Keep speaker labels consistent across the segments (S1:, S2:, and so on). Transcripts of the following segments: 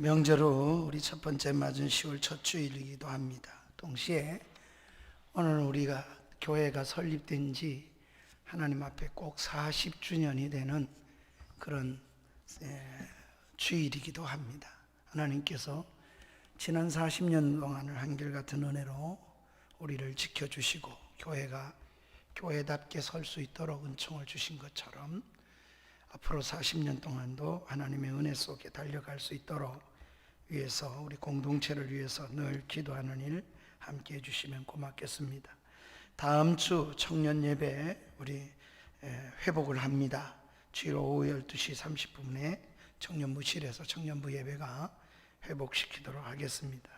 S1: 명절 후 우리 첫 번째 맞은 10월 첫 주일이기도 합니다. 동시에 오늘 우리가 교회가 설립된 지 하나님 앞에 꼭 40주년이 되는 그런 주일이기도 합니다. 하나님께서 지난 40년 동안을 한결같은 은혜로 우리를 지켜주시고 교회가 교회답게 설 수 있도록 은총을 주신 것처럼 앞으로 40년 동안도 하나님의 은혜 속에 달려갈 수 있도록 위해서 우리 공동체를 위해서 늘 기도하는 일 함께 해주시면 고맙겠습니다. 다음 주 청년 예배 우리 회복을 합니다. 주일 오후 12시 30분에 청년부실에서 청년부 예배가 회복시키도록 하겠습니다.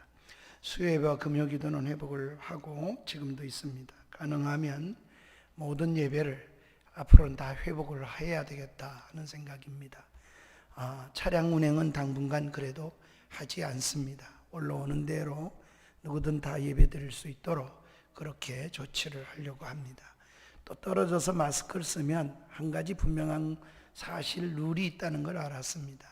S1: 수요예배와 금요기도는 회복을 하고 지금도 있습니다. 가능하면 모든 예배를 앞으로는 다 회복을 해야 되겠다 하는 생각입니다. 차량 운행은 당분간 그래도 하지 않습니다. 올라오는 대로 누구든 다 예배 드릴 수 있도록 그렇게 조치를 하려고 합니다. 또 떨어져서 마스크를 쓰면 한 가지 분명한 사실 룰이 있다는 걸 알았습니다.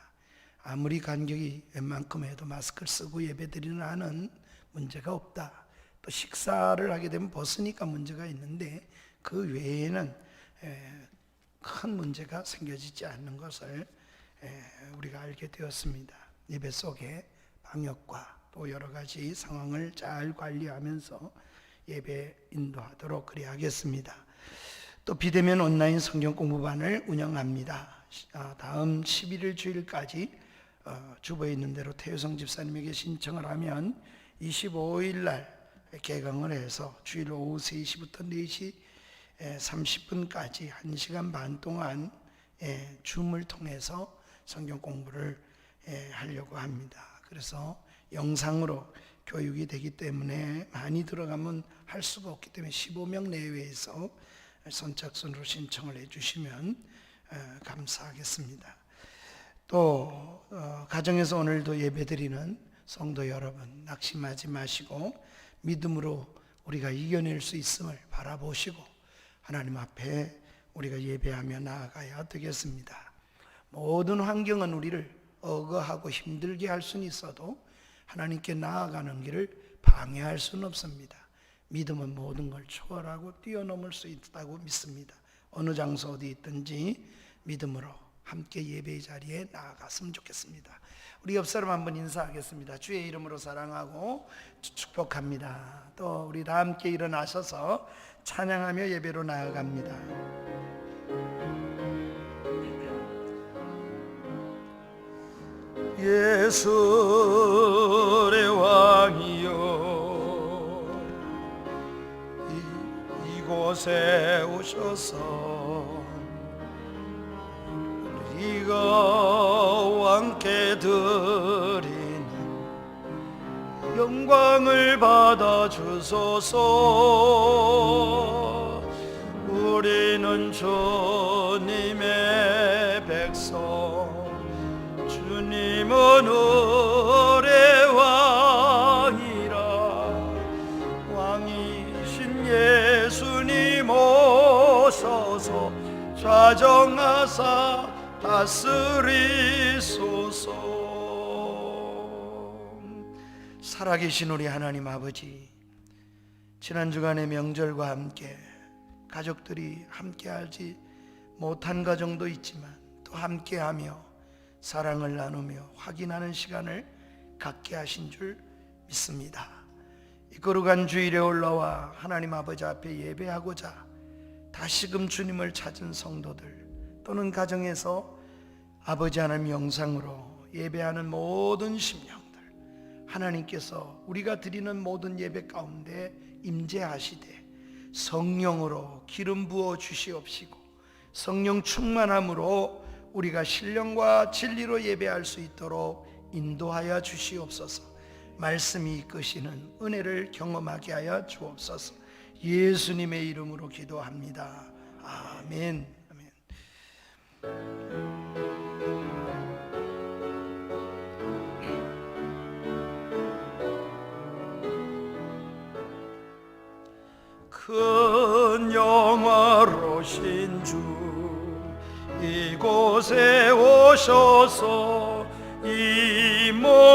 S1: 아무리 간격이 웬만큼 해도 마스크를 쓰고 예배 드리는 한은 문제가 없다. 또 식사를 하게 되면 벗으니까 문제가 있는데 그 외에는 큰 문제가 생겨지지 않는 것을 우리가 알게 되었습니다. 예배 속에 방역과 또 여러 가지 상황을 잘 관리하면서 예배 인도하도록 그리하겠습니다. 또 비대면 온라인 성경 공부반을 운영합니다. 다음 11일 주일까지 주보에 있는 대로 태효성 집사님에게 신청을 하면 25일 날 개강을 해서 주일 오후 3시부터 4시 30분까지 1시간 반 동안 줌을 통해서 성경 공부를 하려고 합니다. 그래서 영상으로 교육이 되기 때문에 많이 들어가면 할 수가 없기 때문에 15명 내외에서 선착순으로 신청을 해주시면 감사하겠습니다. 또 가정에서 오늘도 예배드리는 성도 여러분 낙심하지 마시고 믿음으로 우리가 이겨낼 수 있음을 바라보시고 하나님 앞에 우리가 예배하며 나아가야 되겠습니다. 모든 환경은 우리를 억어하고 힘들게 할 수는 있어도 하나님께 나아가는 길을 방해할 수는 없습니다. 믿음은 모든 걸 초월하고 뛰어넘을 수 있다고 믿습니다. 어느 장소 어디 있든지 믿음으로 함께 예배의 자리에 나아갔으면 좋겠습니다. 우리 옆 사람 한번 인사하겠습니다. 주의 이름으로 사랑하고 축복합니다. 또 우리 다 함께 일어나셔서 찬양하며 예배로 나아갑니다. 예술의 왕이여 이곳에 오셔서 우리가 왕께 드리는 영광을 받아 주소서. 우리는 주님의 백성 주님은 오래 왕이라 왕이신 예수님 오셔서 좌정하사 다스리소서. 살아계신 우리 하나님 아버지, 지난 주간의 명절과 함께 가족들이 함께하지 못한 가정도 있지만 또 함께하며 사랑을 나누며 확인하는 시간을 갖게 하신 줄 믿습니다. 이 거룩한 주일에 올라와 하나님 아버지 앞에 예배하고자 다시금 주님을 찾은 성도들 또는 가정에서 아버지 하나님 영상으로 예배하는 모든 심령들 하나님께서 우리가 드리는 모든 예배 가운데 임재하시되 성령으로 기름 부어 주시옵시고 성령 충만함으로 우리가 신령과 진리로 예배할 수 있도록 인도하여 주시옵소서. 말씀이 이끄시는 은혜를 경험하게 하여 주옵소서. 예수님의 이름으로 기도합니다. 아멘. 아멘. 큰 영화로신 주 이곳에 오셔서 이 몸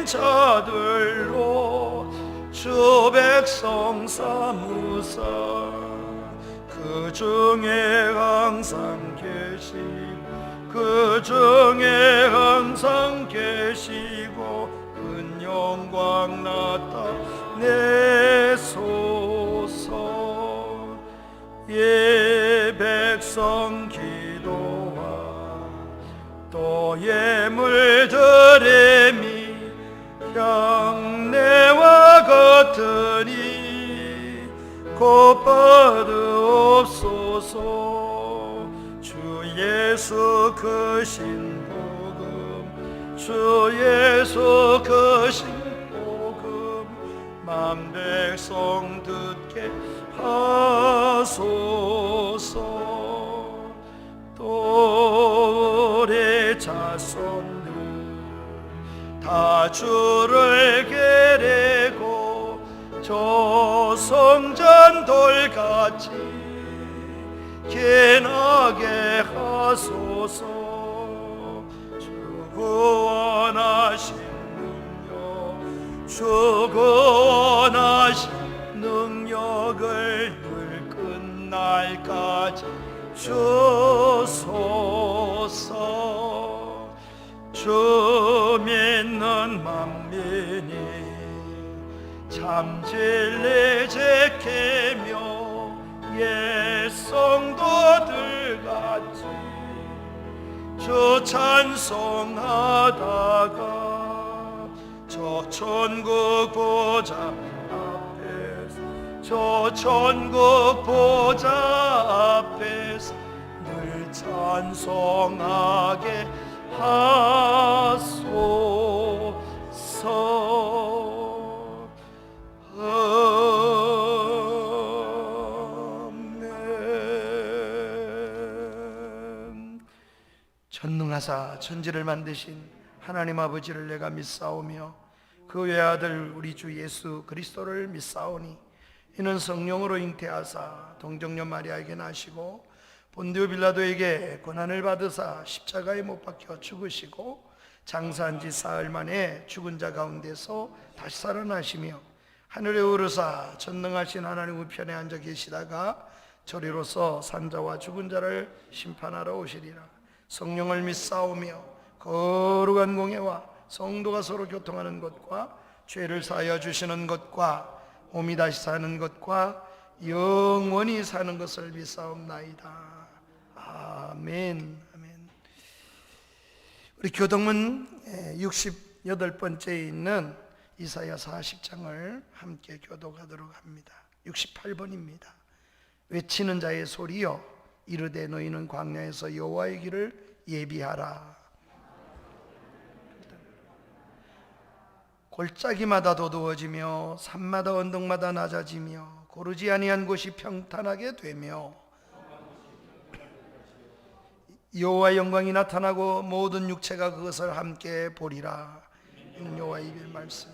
S1: 자들로 주 백성 삼으사 그 중에 항상 계시고 그 중에 항상 계시고 큰 영광 나타내소서. 예 백성 기도와 또 예물 드림이 향내와 같으니 곧 받으옵소서. 주 예수 크신 복음 주 예수 크신 복음 만 백성 듣게 하소서. 또래 자손들 다 주를 게래고 조성전 돌같이 견하게 하소서. 주 구원하신 능력 주 구원하신 능력을 늘 끝날까지 주소서. 주 믿는 만민이 참 진리 지키며 옛 성도들 같이 주 찬송하다가 저 천국 보좌 앞에서 저 천국 보좌 앞에서 늘 찬송하게 하소서. 아멘. 전능하사 천지를 만드신 하나님 아버지를 내가 믿사오며 그 외아들 우리 주 예수 그리스도를 믿사오니 이는 성령으로 잉태하사 동정녀 마리아에게 나시고 본디오 빌라도에게 고난을 받으사 십자가에 못 박혀 죽으시고 장사한 지 사흘 만에 죽은 자 가운데서 다시 살아나시며 하늘에 오르사 전능하신 하나님 우편에 앉아 계시다가 저리로서 산자와 죽은 자를 심판하러 오시리라. 성령을 믿사오며 거룩한 공예와 성도가 서로 교통하는 것과 죄를 사하여 주시는 것과 몸이 다시 사는 것과 영원히 사는 것을 믿사옵나이다. 아멘. 아멘. 우리 교동문 68번째에 있는 이사야 40장을 함께 교독하도록 합니다. 68번입니다. 외치는 자의 소리여 이르되 너희는 광야에서 여호와의 길을 예비하라. 골짜기마다 도두어지며 산마다 언덕마다 낮아지며 고르지 아니한 곳이 평탄하게 되며 여호와의 영광이 나타나고 모든 육체가 그것을 함께 보리라. 이는 여호와의 입의 말씀.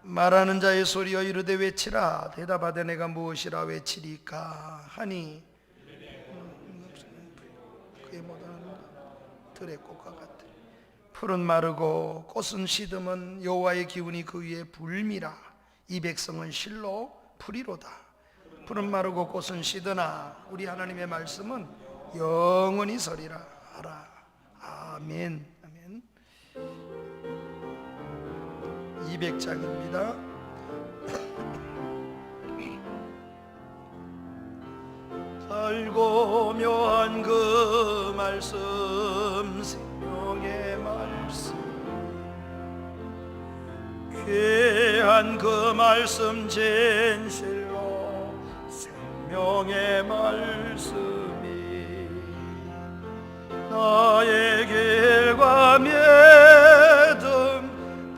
S1: 말하는 자의 소리여 이르되 외치라. 대답하되 내가 무엇이라 외치리까 하니 그의 모든 들의 꽃과 같으리. 풀은 마르고 꽃은 시듬은 여호와의 기운이 그 위에 불미라. 이 백성은 실로 풀이로다. 풀은 마르고 꽃은 시드나 우리 하나님의 말씀은 영원히 서리라 하라. 아멘. 아멘. 200장입니다. 달고 묘한 그 말씀 생명의 말씀 귀한 그 말씀 진실로 생명의 말씀이 나의 길과 믿음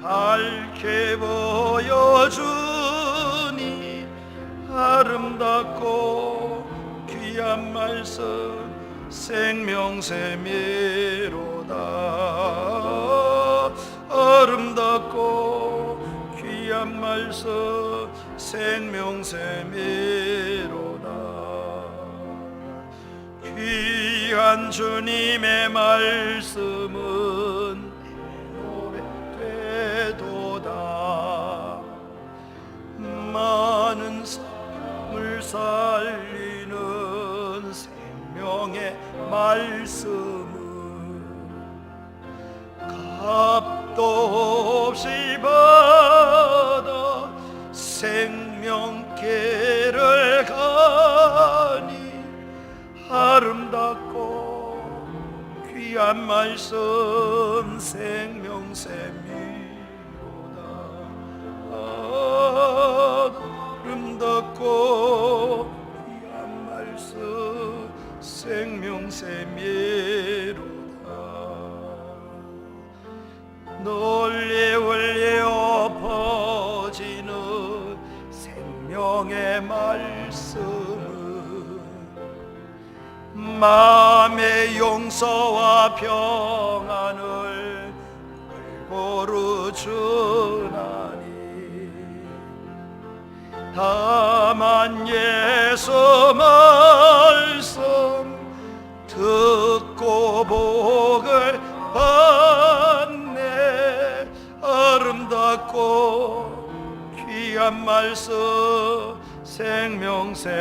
S1: 밝게 보여주니 아름답고 귀한 말씀 생명샘이로다. 아름답고 귀한 말씀 생명샘이로다. 귀한 주님의 말씀은 내 노래 되도 살리는 생명의 말씀을 값도 없이 받아 생명길을 가니 아름답고 귀한 말씀 생명샘이로다. 아름답고 귀한 말씀 생명샘이로다. 널리 울려 퍼지는 생명의 말씀은 마음의 용서와 평안을 골고루 주나니 다만 예수 말씀 듣고 복을 받네. 아름답고 귀한 말씀 생명샘이로다.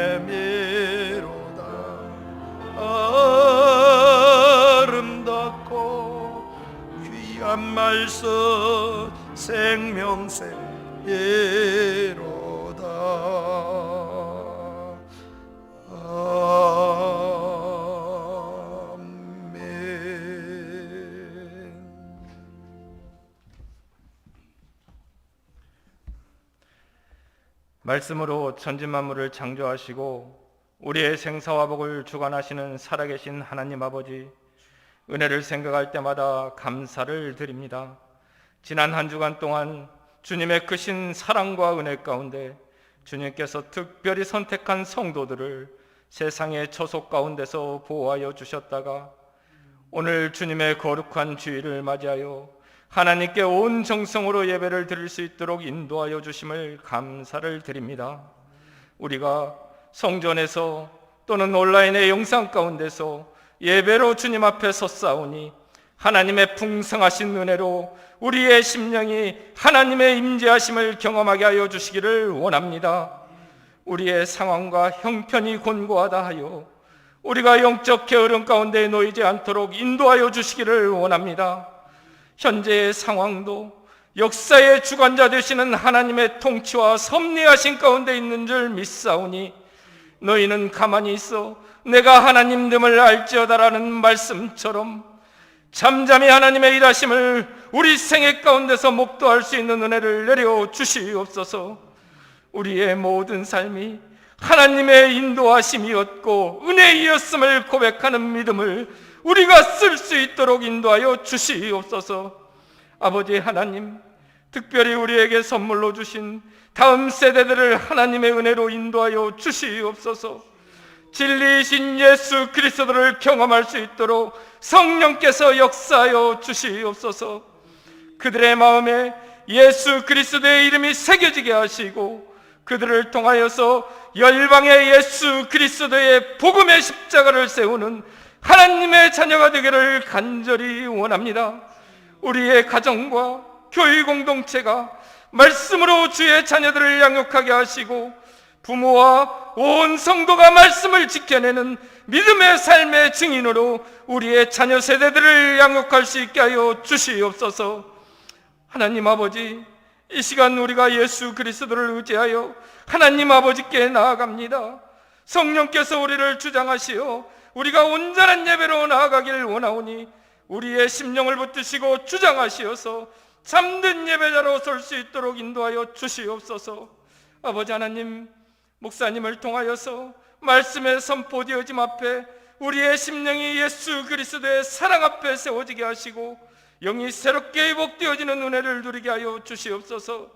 S1: 아름답고 귀한 말씀 생명샘이로다.
S2: 말씀으로 천지만물을 창조하시고 우리의 생사와 복을 주관하시는 살아계신 하나님 아버지, 은혜를 생각할 때마다 감사를 드립니다. 지난 한 주간 동안 주님의 크신 사랑과 은혜 가운데 주님께서 특별히 선택한 성도들을 세상의 처속 가운데서 보호하여 주셨다가 오늘 주님의 거룩한 주일을 맞이하여 하나님께 온 정성으로 예배를 드릴 수 있도록 인도하여 주심을 감사를 드립니다. 우리가 성전에서 또는 온라인의 영상 가운데서 예배로 주님 앞에 섰사오니 하나님의 풍성하신 은혜로 우리의 심령이 하나님의 임재하심을 경험하게 하여 주시기를 원합니다. 우리의 상황과 형편이 곤고하다 하여 우리가 영적 게으름 가운데 놓이지 않도록 인도하여 주시기를 원합니다. 현재의 상황도 역사의 주관자 되시는 하나님의 통치와 섭리하신 가운데 있는 줄 믿사오니 너희는 가만히 있어 내가 하나님됨을 알지어다라는 말씀처럼 잠잠히 하나님의 일하심을 우리 생애 가운데서 목도할 수 있는 은혜를 내려 주시옵소서. 우리의 모든 삶이 하나님의 인도하심이었고 은혜이었음을 고백하는 믿음을 우리가 쓸 수 있도록 인도하여 주시옵소서. 아버지 하나님, 특별히 우리에게 선물로 주신 다음 세대들을 하나님의 은혜로 인도하여 주시옵소서. 진리이신 예수 그리스도를 경험할 수 있도록 성령께서 역사하여 주시옵소서. 그들의 마음에 예수 그리스도의 이름이 새겨지게 하시고 그들을 통하여서 열방의 예수 그리스도의 복음의 십자가를 세우는 하나님의 자녀가 되기를 간절히 원합니다. 우리의 가정과 교회 공동체가 말씀으로 주의 자녀들을 양육하게 하시고 부모와 온 성도가 말씀을 지켜내는 믿음의 삶의 증인으로 우리의 자녀 세대들을 양육할 수 있게 하여 주시옵소서. 하나님 아버지, 이 시간 우리가 예수 그리스도를 의지하여 하나님 아버지께 나아갑니다. 성령께서 우리를 주장하시어 우리가 온전한 예배로 나아가길 원하오니 우리의 심령을 붙드시고 주장하시어서 참된 예배자로 설 수 있도록 인도하여 주시옵소서. 아버지 하나님, 목사님을 통하여서 말씀의 선포되어짐 앞에 우리의 심령이 예수 그리스도의 사랑 앞에 세워지게 하시고 영이 새롭게 회복되어지는 은혜를 누리게 하여 주시옵소서.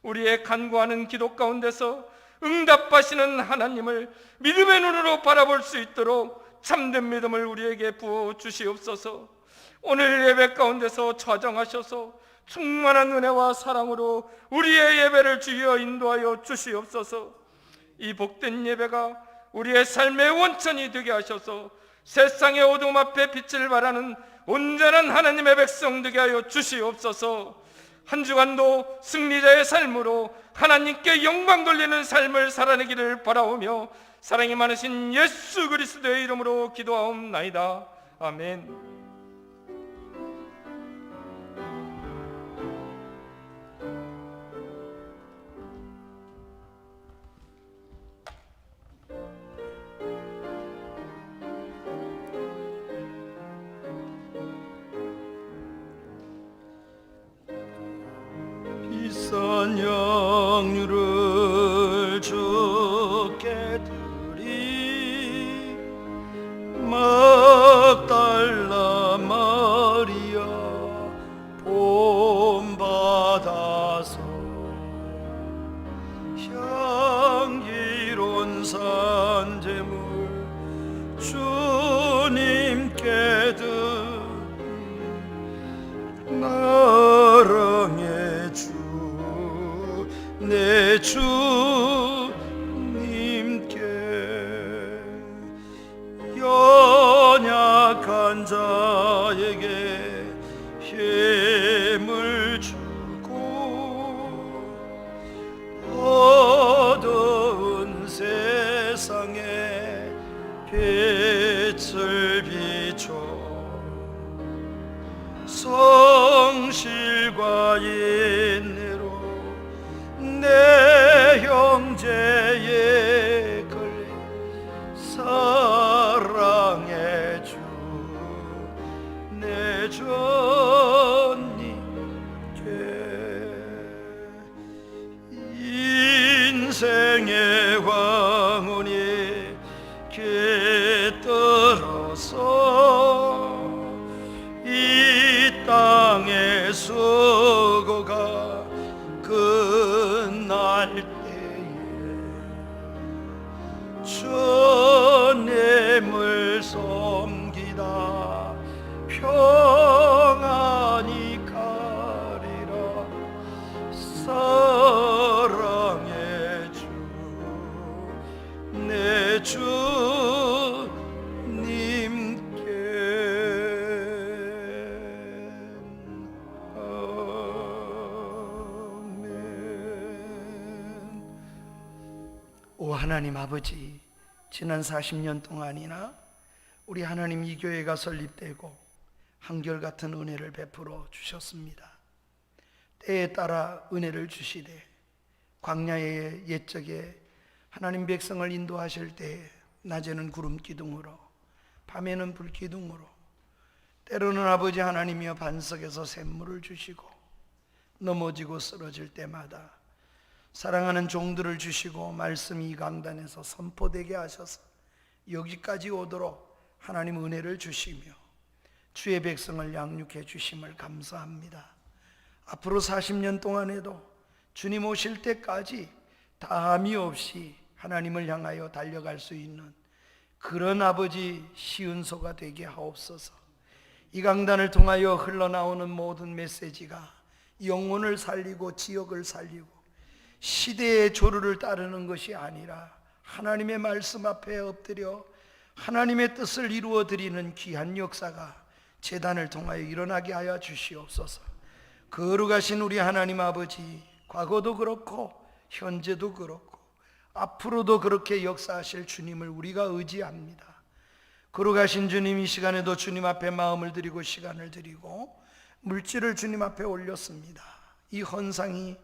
S2: 우리의 간구하는 기도 가운데서 응답하시는 하나님을 믿음의 눈으로 바라볼 수 있도록 참된 믿음을 우리에게 부어 주시옵소서. 오늘 예배 가운데서 좌정하셔서 충만한 은혜와 사랑으로 우리의 예배를 주여 인도하여 주시옵소서. 이 복된 예배가 우리의 삶의 원천이 되게 하셔서 세상의 어둠 앞에 빛을 발하는 온전한 하나님의 백성 되게 하여 주시옵소서. 한 주간도 승리자의 삶으로 하나님께 영광 돌리는 삶을 살아내기를 바라오며 사랑이 많으신 예수 그리스도의 이름으로 기도하옵나이다. 아멘.
S1: 비싼 양류를 주께 드리 막달라 마리아 본받아서 향기로운 산제물 주님께 드린 나랑의 주 내 주님께 연약한 자에게 힘을 주고 어두운 세상에 빛을 비춰 성실과 인내로 내 형제의 걸린 사랑의 주 내 주님께 인생의 황혼이 깃들어서 이 땅의 수고가 끝날 때에 주님을 섬기다 평안히 가리라. 사랑의 주 내 주님께 오 하나님 아버지, 지난 40년 동안이나 우리 하나님 이 교회가 설립되고 한결같은 은혜를 베풀어 주셨습니다. 때에 따라 은혜를 주시되 광야의 옛적에 하나님 백성을 인도하실 때 낮에는 구름 기둥으로 밤에는 불 기둥으로 때로는 아버지 하나님이여 반석에서 샘물을 주시고 넘어지고 쓰러질 때마다 사랑하는 종들을 주시고 말씀이 이 강단에서 선포되게 하셔서 여기까지 오도록 하나님 은혜를 주시며 주의 백성을 양육해 주심을 감사합니다. 앞으로 40년 동안에도 주님 오실 때까지 다함이 없이 하나님을 향하여 달려갈 수 있는 그런 아버지 시은소가 되게 하옵소서. 이 강단을 통하여 흘러나오는 모든 메시지가 영혼을 살리고 지역을 살리고 시대의 조류를 따르는 것이 아니라 하나님의 말씀 앞에 엎드려 하나님의 뜻을 이루어 드리는 귀한 역사가 제단을 통하여 일어나게 하여 주시옵소서. 거룩하신 우리 하나님 아버지, 과거도 그렇고 현재도 그렇고 앞으로도 그렇게 역사하실 주님을 우리가 의지합니다. 거룩하신 주님, 이 시간에도 주님 앞에 마음을 드리고 시간을 드리고 물질을 주님 앞에 올렸습니다. 이 헌상이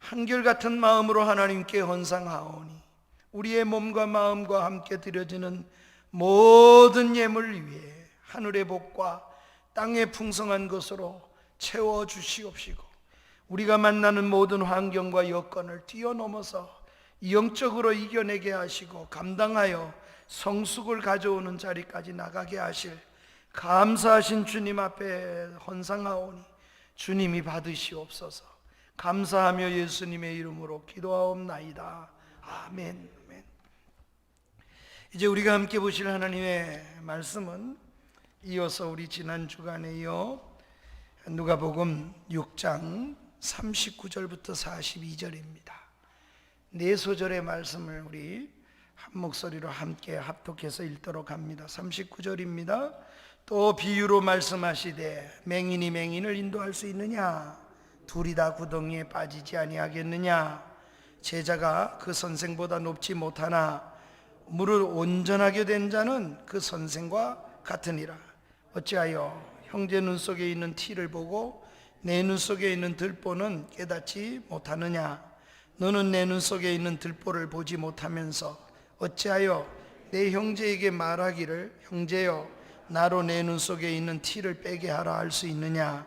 S1: 한결같은 마음으로 하나님께 헌상하오니 우리의 몸과 마음과 함께 드려지는 모든 예물 위에 하늘의 복과 땅의 풍성한 것으로 채워주시옵시고 우리가 만나는 모든 환경과 여건을 뛰어넘어서 영적으로 이겨내게 하시고 감당하여 성숙을 가져오는 자리까지 나가게 하실 감사하신 주님 앞에 헌상하오니 주님이 받으시옵소서. 감사하며 예수님의 이름으로 기도하옵나이다. 아멘. 이제 우리가 함께 보실 하나님의 말씀은 이어서 우리 지난 주간에 이어 누가복음 6장 39절부터 42절입니다. 네 소절의 말씀을 우리 한 목소리로 함께 합독해서 읽도록 합니다. 39절입니다. 또 비유로 말씀하시되 맹인이 맹인을 인도할 수 있느냐? 둘이 다 구덩이에 빠지지 아니하겠느냐? 제자가 그 선생보다 높지 못하나 물을 온전하게 된 자는 그 선생과 같으니라. 어찌하여 형제 눈 속에 있는 티를 보고 내 눈 속에 있는 들보는 깨닫지 못하느냐? 너는 내 눈 속에 있는 들보를 보지 못하면서 어찌하여 내 형제에게 말하기를 형제여 나로 내 눈 속에 있는 티를 빼게 하라 할 수 있느냐?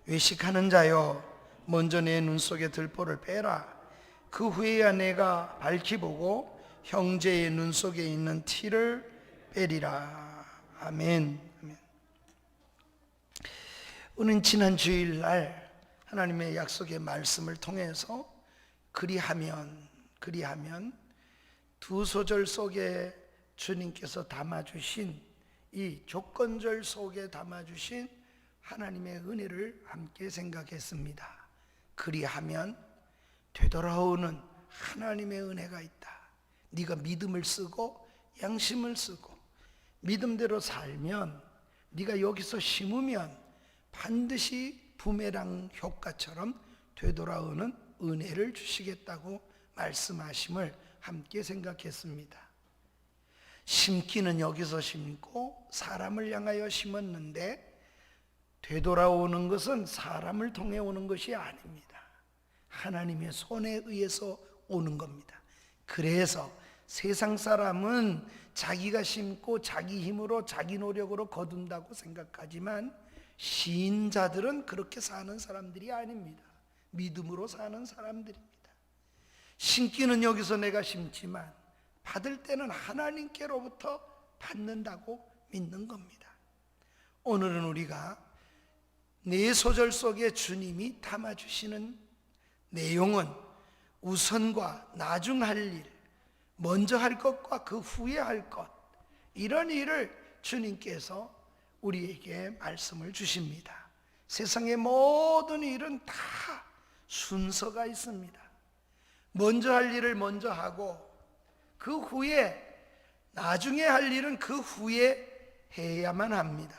S1: 외식하는 자여 먼저 내 눈 속에 들보를 빼라. 그 후에야 내가 밝히 보고 형제의 눈 속에 있는 티를 빼리라. 아멘. 아멘. 오늘 지난 주일날 하나님의 약속의 말씀을 통해서 그리하면 두 소절 속에 주님께서 담아주신 이 조건절 속에 담아주신 하나님의 은혜를 함께 생각했습니다. 그리하면 되돌아오는 하나님의 은혜가 있다. 네가 믿음을 쓰고 양심을 쓰고 믿음대로 살면 네가 여기서 심으면 반드시 부메랑 효과처럼 되돌아오는 은혜를 주시겠다고 말씀하심을 함께 생각했습니다. 심기는 여기서 심고 사람을 향하여 심었는데 되돌아오는 것은 사람을 통해 오는 것이 아닙니다. 하나님의 손에 의해서 오는 겁니다. 그래서 세상 사람은 자기가 심고 자기 힘으로 자기 노력으로 거둔다고 생각하지만 신자들은 그렇게 사는 사람들이 아닙니다. 믿음으로 사는 사람들입니다. 심기는 여기서 내가 심지만 받을 때는 하나님께로부터 받는다고 믿는 겁니다. 오늘은 우리가 네 소절 속에 주님이 담아주시는 내용은 우선과 나중할 일, 먼저 할 것과 그 후에 할 것, 이런 일을 주님께서 우리에게 말씀을 주십니다. 세상의 모든 일은 다 순서가 있습니다. 먼저 할 일을 먼저 하고 그 후에 나중에 할 일은 그 후에 해야만 합니다.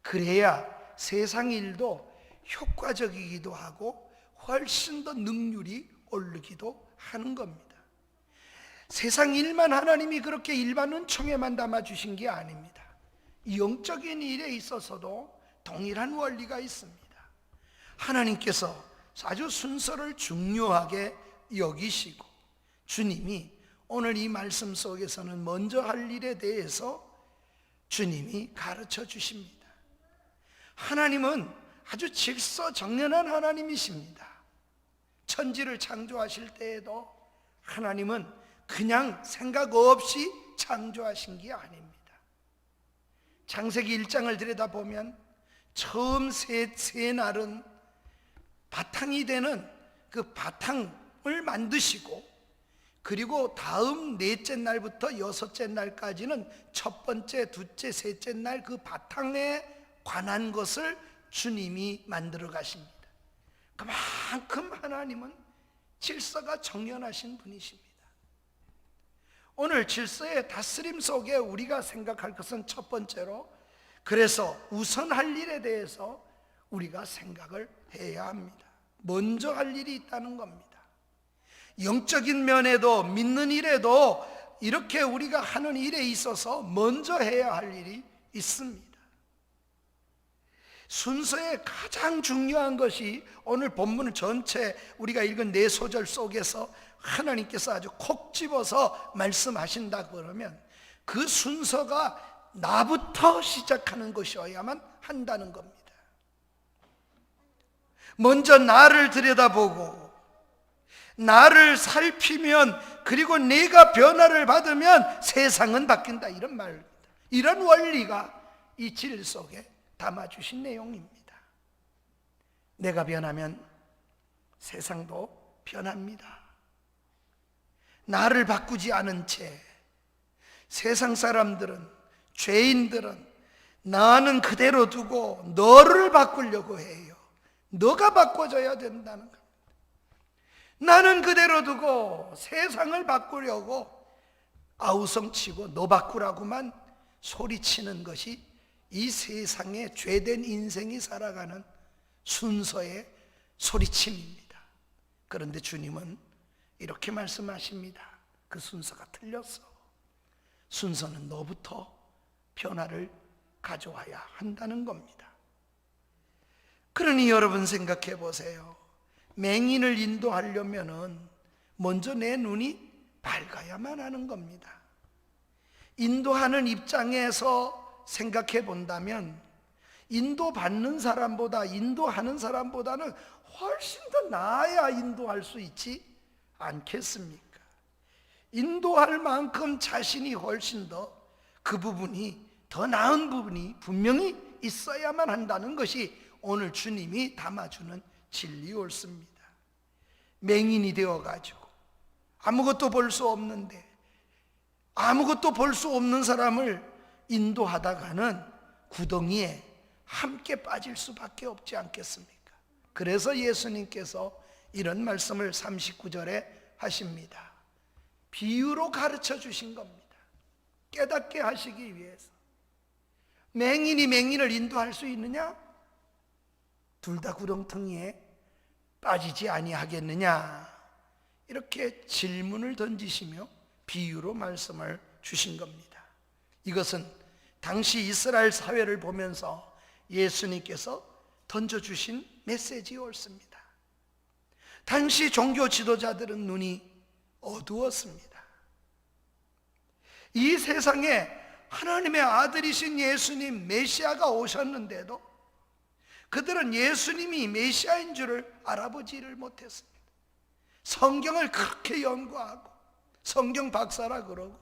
S1: 그래야 세상 일도 효과적이기도 하고 훨씬 더 능률이 오르기도 하는 겁니다. 세상 일만 하나님이 그렇게 일반 은총에만 담아주신 게 아닙니다. 영적인 일에 있어서도 동일한 원리가 있습니다. 하나님께서 아주 순서를 중요하게 여기시고 주님이 오늘 이 말씀 속에서는 먼저 할 일에 대해서 주님이 가르쳐 주십니다. 하나님은 아주 질서정연한 하나님이십니다. 천지를 창조하실 때에도 하나님은 그냥 생각 없이 창조하신 게 아닙니다. 창세기 1장을 들여다보면 처음 세 날은 바탕이 되는 그 바탕을 만드시고 그리고 다음 넷째 날부터 여섯째 날까지는 첫 번째, 둘째, 셋째 날 그 바탕에 관한 것을 주님이 만들어 가십니다. 그만큼 하나님은 질서가 정연하신 분이십니다. 오늘 질서의 다스림 속에 우리가 생각할 것은 첫 번째로, 그래서 우선 할 일에 대해서 우리가 생각을 해야 합니다. 먼저 할 일이 있다는 겁니다. 영적인 면에도 믿는 일에도 이렇게 우리가 하는 일에 있어서 먼저 해야 할 일이 있습니다. 순서에 가장 중요한 것이 오늘 본문 전체 우리가 읽은 네 소절 속에서 하나님께서 아주 콕 집어서 말씀하신다 그러면 그 순서가 나부터 시작하는 것이어야만 한다는 겁니다. 먼저 나를 들여다보고 나를 살피면, 그리고 내가 변화를 받으면 세상은 바뀐다, 이런 말입니다. 이런 원리가 이 질 속에 담아주신 내용입니다. 내가 변하면 세상도 변합니다. 나를 바꾸지 않은 채 세상 사람들은, 죄인들은 나는 그대로 두고 너를 바꾸려고 해요. 너가 바꿔줘야 된다는 겁니다. 나는 그대로 두고 세상을 바꾸려고 아우성치고 너 바꾸라고만 소리치는 것이 이 세상에 죄된 인생이 살아가는 순서의 소리침입니다. 그런데 주님은 이렇게 말씀하십니다. 그 순서가 틀렸어. 순서는 너부터 변화를 가져와야 한다는 겁니다. 그러니 여러분 생각해 보세요. 맹인을 인도하려면은 먼저 내 눈이 밝아야만 하는 겁니다. 인도하는 입장에서 생각해 본다면 인도받는 사람보다 인도하는 사람보다는 훨씬 더 나아야 인도할 수 있지 않겠습니까? 인도할 만큼 자신이 훨씬 더 그 부분이 더 나은 부분이 분명히 있어야만 한다는 것이 오늘 주님이 담아주는 진리 옳습니다. 맹인이 되어가지고 아무것도 볼 수 없는데 아무것도 볼 수 없는 사람을 인도하다가는 구덩이에 함께 빠질 수밖에 없지 않겠습니까? 그래서 예수님께서 이런 말씀을 39절에 하십니다. 비유로 가르쳐 주신 겁니다. 깨닫게 하시기 위해서. 맹인이 맹인을 인도할 수 있느냐? 둘 다 구렁텅이에 빠지지 아니하겠느냐? 이렇게 질문을 던지시며 비유로 말씀을 주신 겁니다. 이것은 당시 이스라엘 사회를 보면서 예수님께서 던져주신 메시지 옳습니다. 당시 종교 지도자들은 눈이 어두웠습니다. 이 세상에 하나님의 아들이신 예수님 메시아가 오셨는데도 그들은 예수님이 메시아인 줄을 알아보지를 못했습니다. 성경을 그렇게 연구하고 성경 박사라 그러고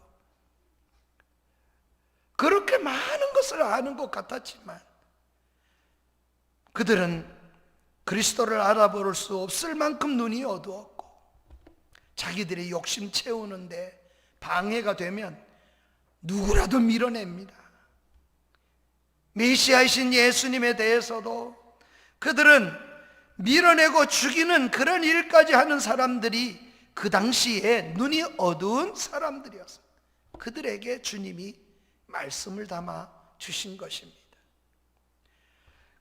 S1: 그렇게 많은 것을 아는 것 같았지만 그들은 그리스도를 알아볼 수 없을 만큼 눈이 어두웠고 자기들의 욕심 채우는데 방해가 되면 누구라도 밀어냅니다. 메시아이신 예수님에 대해서도 그들은 밀어내고 죽이는 그런 일까지 하는 사람들이 그 당시에 눈이 어두운 사람들이었습니다. 그들에게 주님이 말씀을 담아 주신 것입니다.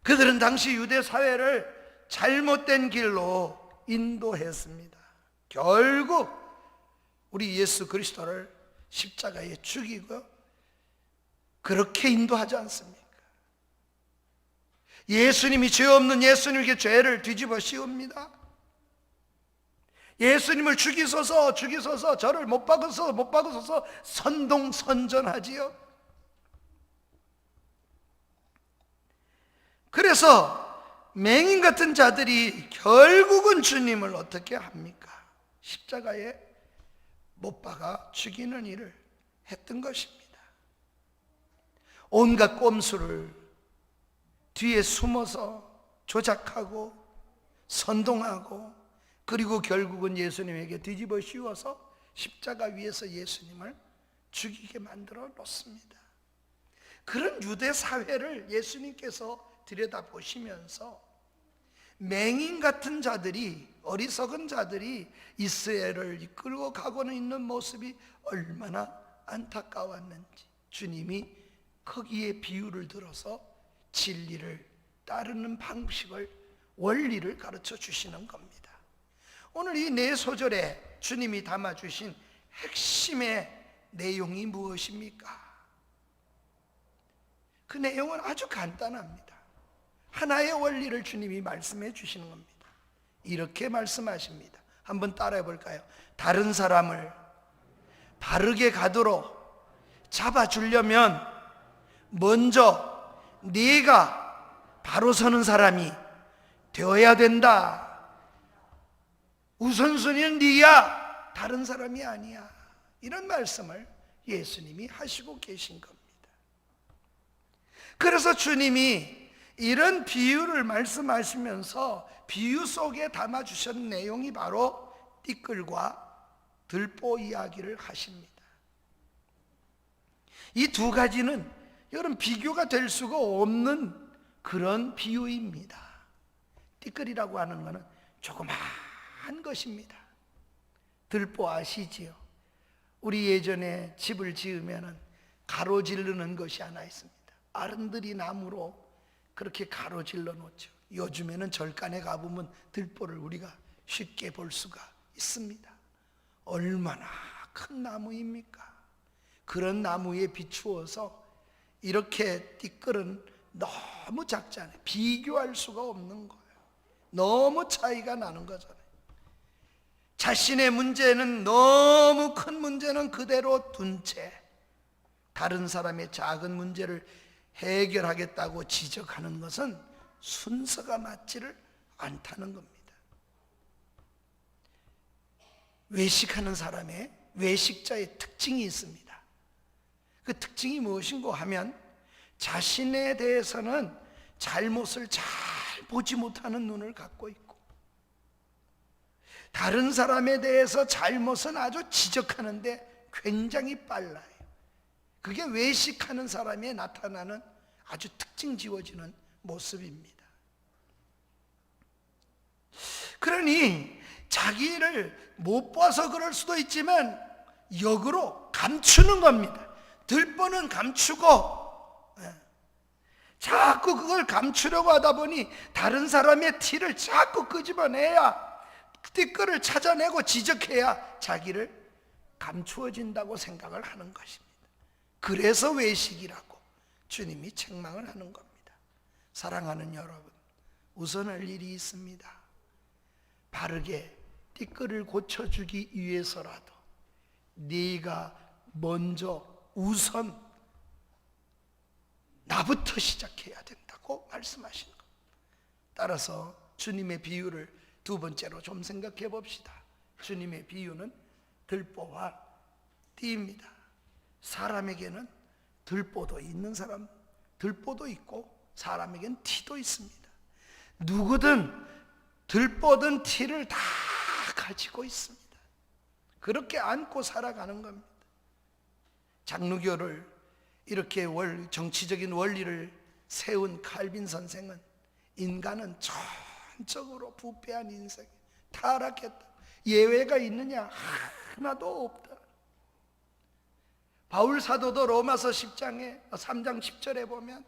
S1: 그들은 당시 유대 사회를 잘못된 길로 인도했습니다. 결국 우리 예수 그리스도를 십자가에 죽이고 그렇게 인도하지 않습니까? 예수님이 죄 없는 예수님에게 죄를 뒤집어 씌웁니다. 예수님을 죽이소서 죽이소서 저를 못 박으소서 선동선전하지요. 그래서 맹인 같은 자들이 결국은 주님을 어떻게 합니까? 십자가에 못 박아 죽이는 일을 했던 것입니다. 온갖 꼼수를 뒤에 숨어서 조작하고 선동하고 그리고 결국은 예수님에게 뒤집어 씌워서 십자가 위에서 예수님을 죽이게 만들어 놓습니다. 그런 유대 사회를 예수님께서 들여다보시면서 맹인 같은 자들이 어리석은 자들이 이스라엘을 이끌고 가고는 있는 모습이 얼마나 안타까웠는지 주님이 거기에 비유를 들어서 진리를 따르는 방식을 원리를 가르쳐 주시는 겁니다. 오늘 이 네 소절에 주님이 담아주신 핵심의 내용이 무엇입니까? 그 내용은 아주 간단합니다. 하나의 원리를 주님이 말씀해 주시는 겁니다. 이렇게 말씀하십니다. 한번 따라해 볼까요? 다른 사람을 바르게 가도록 잡아주려면 먼저 네가 바로 서는 사람이 되어야 된다. 우선순위는 네야, 다른 사람이 아니야. 이런 말씀을 예수님이 하시고 계신 겁니다. 그래서 주님이 이런 비유를 말씀하시면서 비유 속에 담아주신 내용이 바로 띠끌과 들보 이야기를 하십니다. 이 두 가지는 여러분 비교가 될 수가 없는 그런 비유입니다. 띠끌이라고 하는 것은 조그마한 것입니다. 들보 아시지요? 우리 예전에 집을 지으면 가로지르는 것이 하나 있습니다. 아른들이 나무로 그렇게 가로질러 놓죠. 요즘에는 절간에 가보면 들보를 우리가 쉽게 볼 수가 있습니다. 얼마나 큰 나무입니까? 그런 나무에 비추어서 이렇게 띠끌은 너무 작잖아요. 비교할 수가 없는 거예요. 너무 차이가 나는 거잖아요. 자신의 문제는, 너무 큰 문제는 그대로 둔 채 다른 사람의 작은 문제를 해결하겠다고 지적하는 것은 순서가 맞지를 않다는 겁니다. 외식하는 사람의, 외식자의 특징이 있습니다. 그 특징이 무엇인고 하면 자신에 대해서는 잘못을 잘 보지 못하는 눈을 갖고 있고, 다른 사람에 대해서 잘못은 아주 지적하는데 굉장히 빨라요. 그게 외식하는 사람에 나타나는 아주 특징 지어지는 모습입니다. 그러니 자기를 못 봐서 그럴 수도 있지만 역으로 감추는 겁니다. 들보는 감추고 자꾸 그걸 감추려고 하다 보니 다른 사람의 티를 자꾸 끄집어내야, 띠끌을 찾아내고 지적해야 자기를 감추어진다고 생각을 하는 것입니다. 그래서 외식이라고 주님이 책망을 하는 겁니다. 사랑하는 여러분, 웃어낼 일이 있습니다. 바르게 띠끌을 고쳐주기 위해서라도 네가 먼저 우선 나부터 시작해야 된다고 말씀하시는 겁니다. 따라서 주님의 비유를 두 번째로 좀 생각해 봅시다. 주님의 비유는 들보와 띠입니다. 사람에게는 들보도 있는 사람, 들보도 있고 사람에게는 티도 있습니다. 누구든 들보든 티를 다 가지고 있습니다. 그렇게 안고 살아가는 겁니다. 장로교를 이렇게 정치적인 원리를 세운 칼빈 선생은 인간은 전적으로 부패한 인생, 타락했다, 예외가 있느냐? 하나도 없다. 바울 사도도 로마서 10장에 3장 10절에 보면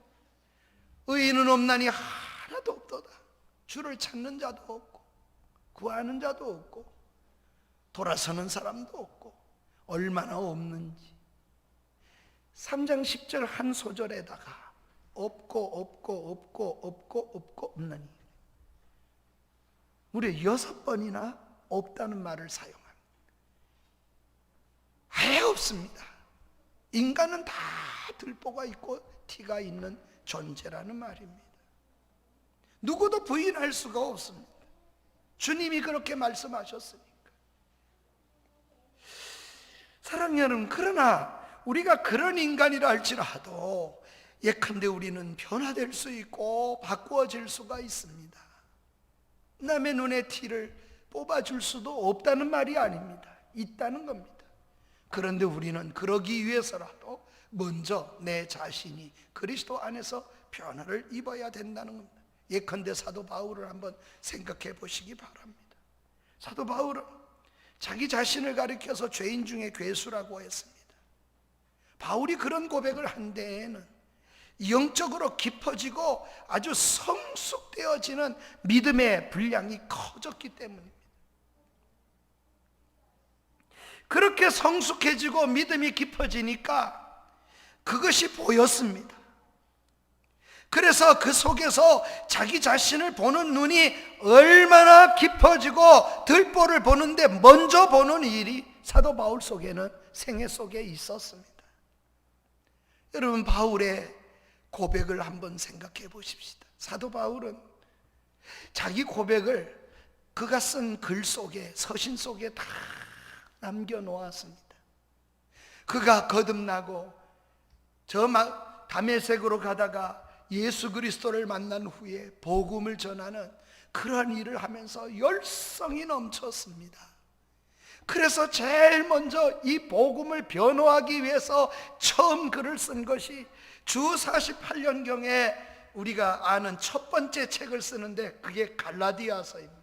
S1: 의인은 없나니 하나도 없도다. 주를 찾는 자도 없고 구하는 자도 없고 돌아서는 사람도 없고, 얼마나 없는지. 3장 10절 한 소절에다가 없고 없나니 무려 6번이나 없다는 말을 사용합니다. 아예 없습니다. 인간은 다 들보가 있고 티가 있는 존재라는 말입니다. 누구도 부인할 수가 없습니다. 주님이 그렇게 말씀하셨으니까. 사랑하는 여러분, 그러나 우리가 그런 인간이라 할지라도 예컨대 우리는 변화될 수 있고 바꾸어질 수가 있습니다. 남의 눈에 티를 뽑아줄 수도 없다는 말이 아닙니다. 있다는 겁니다. 그런데 우리는 그러기 위해서라도 먼저 내 자신이 그리스도 안에서 변화를 입어야 된다는 겁니다. 예컨대 사도 바울을 한번 생각해 보시기 바랍니다. 사도 바울은 자기 자신을 가리켜서 죄인 중에 괴수라고 했습니다. 바울이 그런 고백을 한 데에는 영적으로 깊어지고 아주 성숙되어지는 믿음의 분량이 커졌기 때문입니다. 그렇게 성숙해지고 믿음이 깊어지니까 그것이 보였습니다. 그래서 그 속에서 자기 자신을 보는 눈이 얼마나 깊어지고 들보를 보는데 먼저 보는 일이 사도 바울 속에는, 생애 속에 있었습니다. 여러분, 바울의 고백을 한번 생각해 보십시다. 사도 바울은 자기 고백을 그가 쓴 글 속에, 서신 속에 다 남겨놓았습니다. 그가 거듭나고 저 다메섹으로 가다가 예수 그리스도를 만난 후에 복음을 전하는 그러한 일을 하면서 열성이 넘쳤습니다. 그래서 제일 먼저 이 복음을 변호하기 위해서 처음 글을 쓴 것이 주 48년경에 우리가 아는 첫 번째 책을 쓰는데 그게 갈라디아서입니다.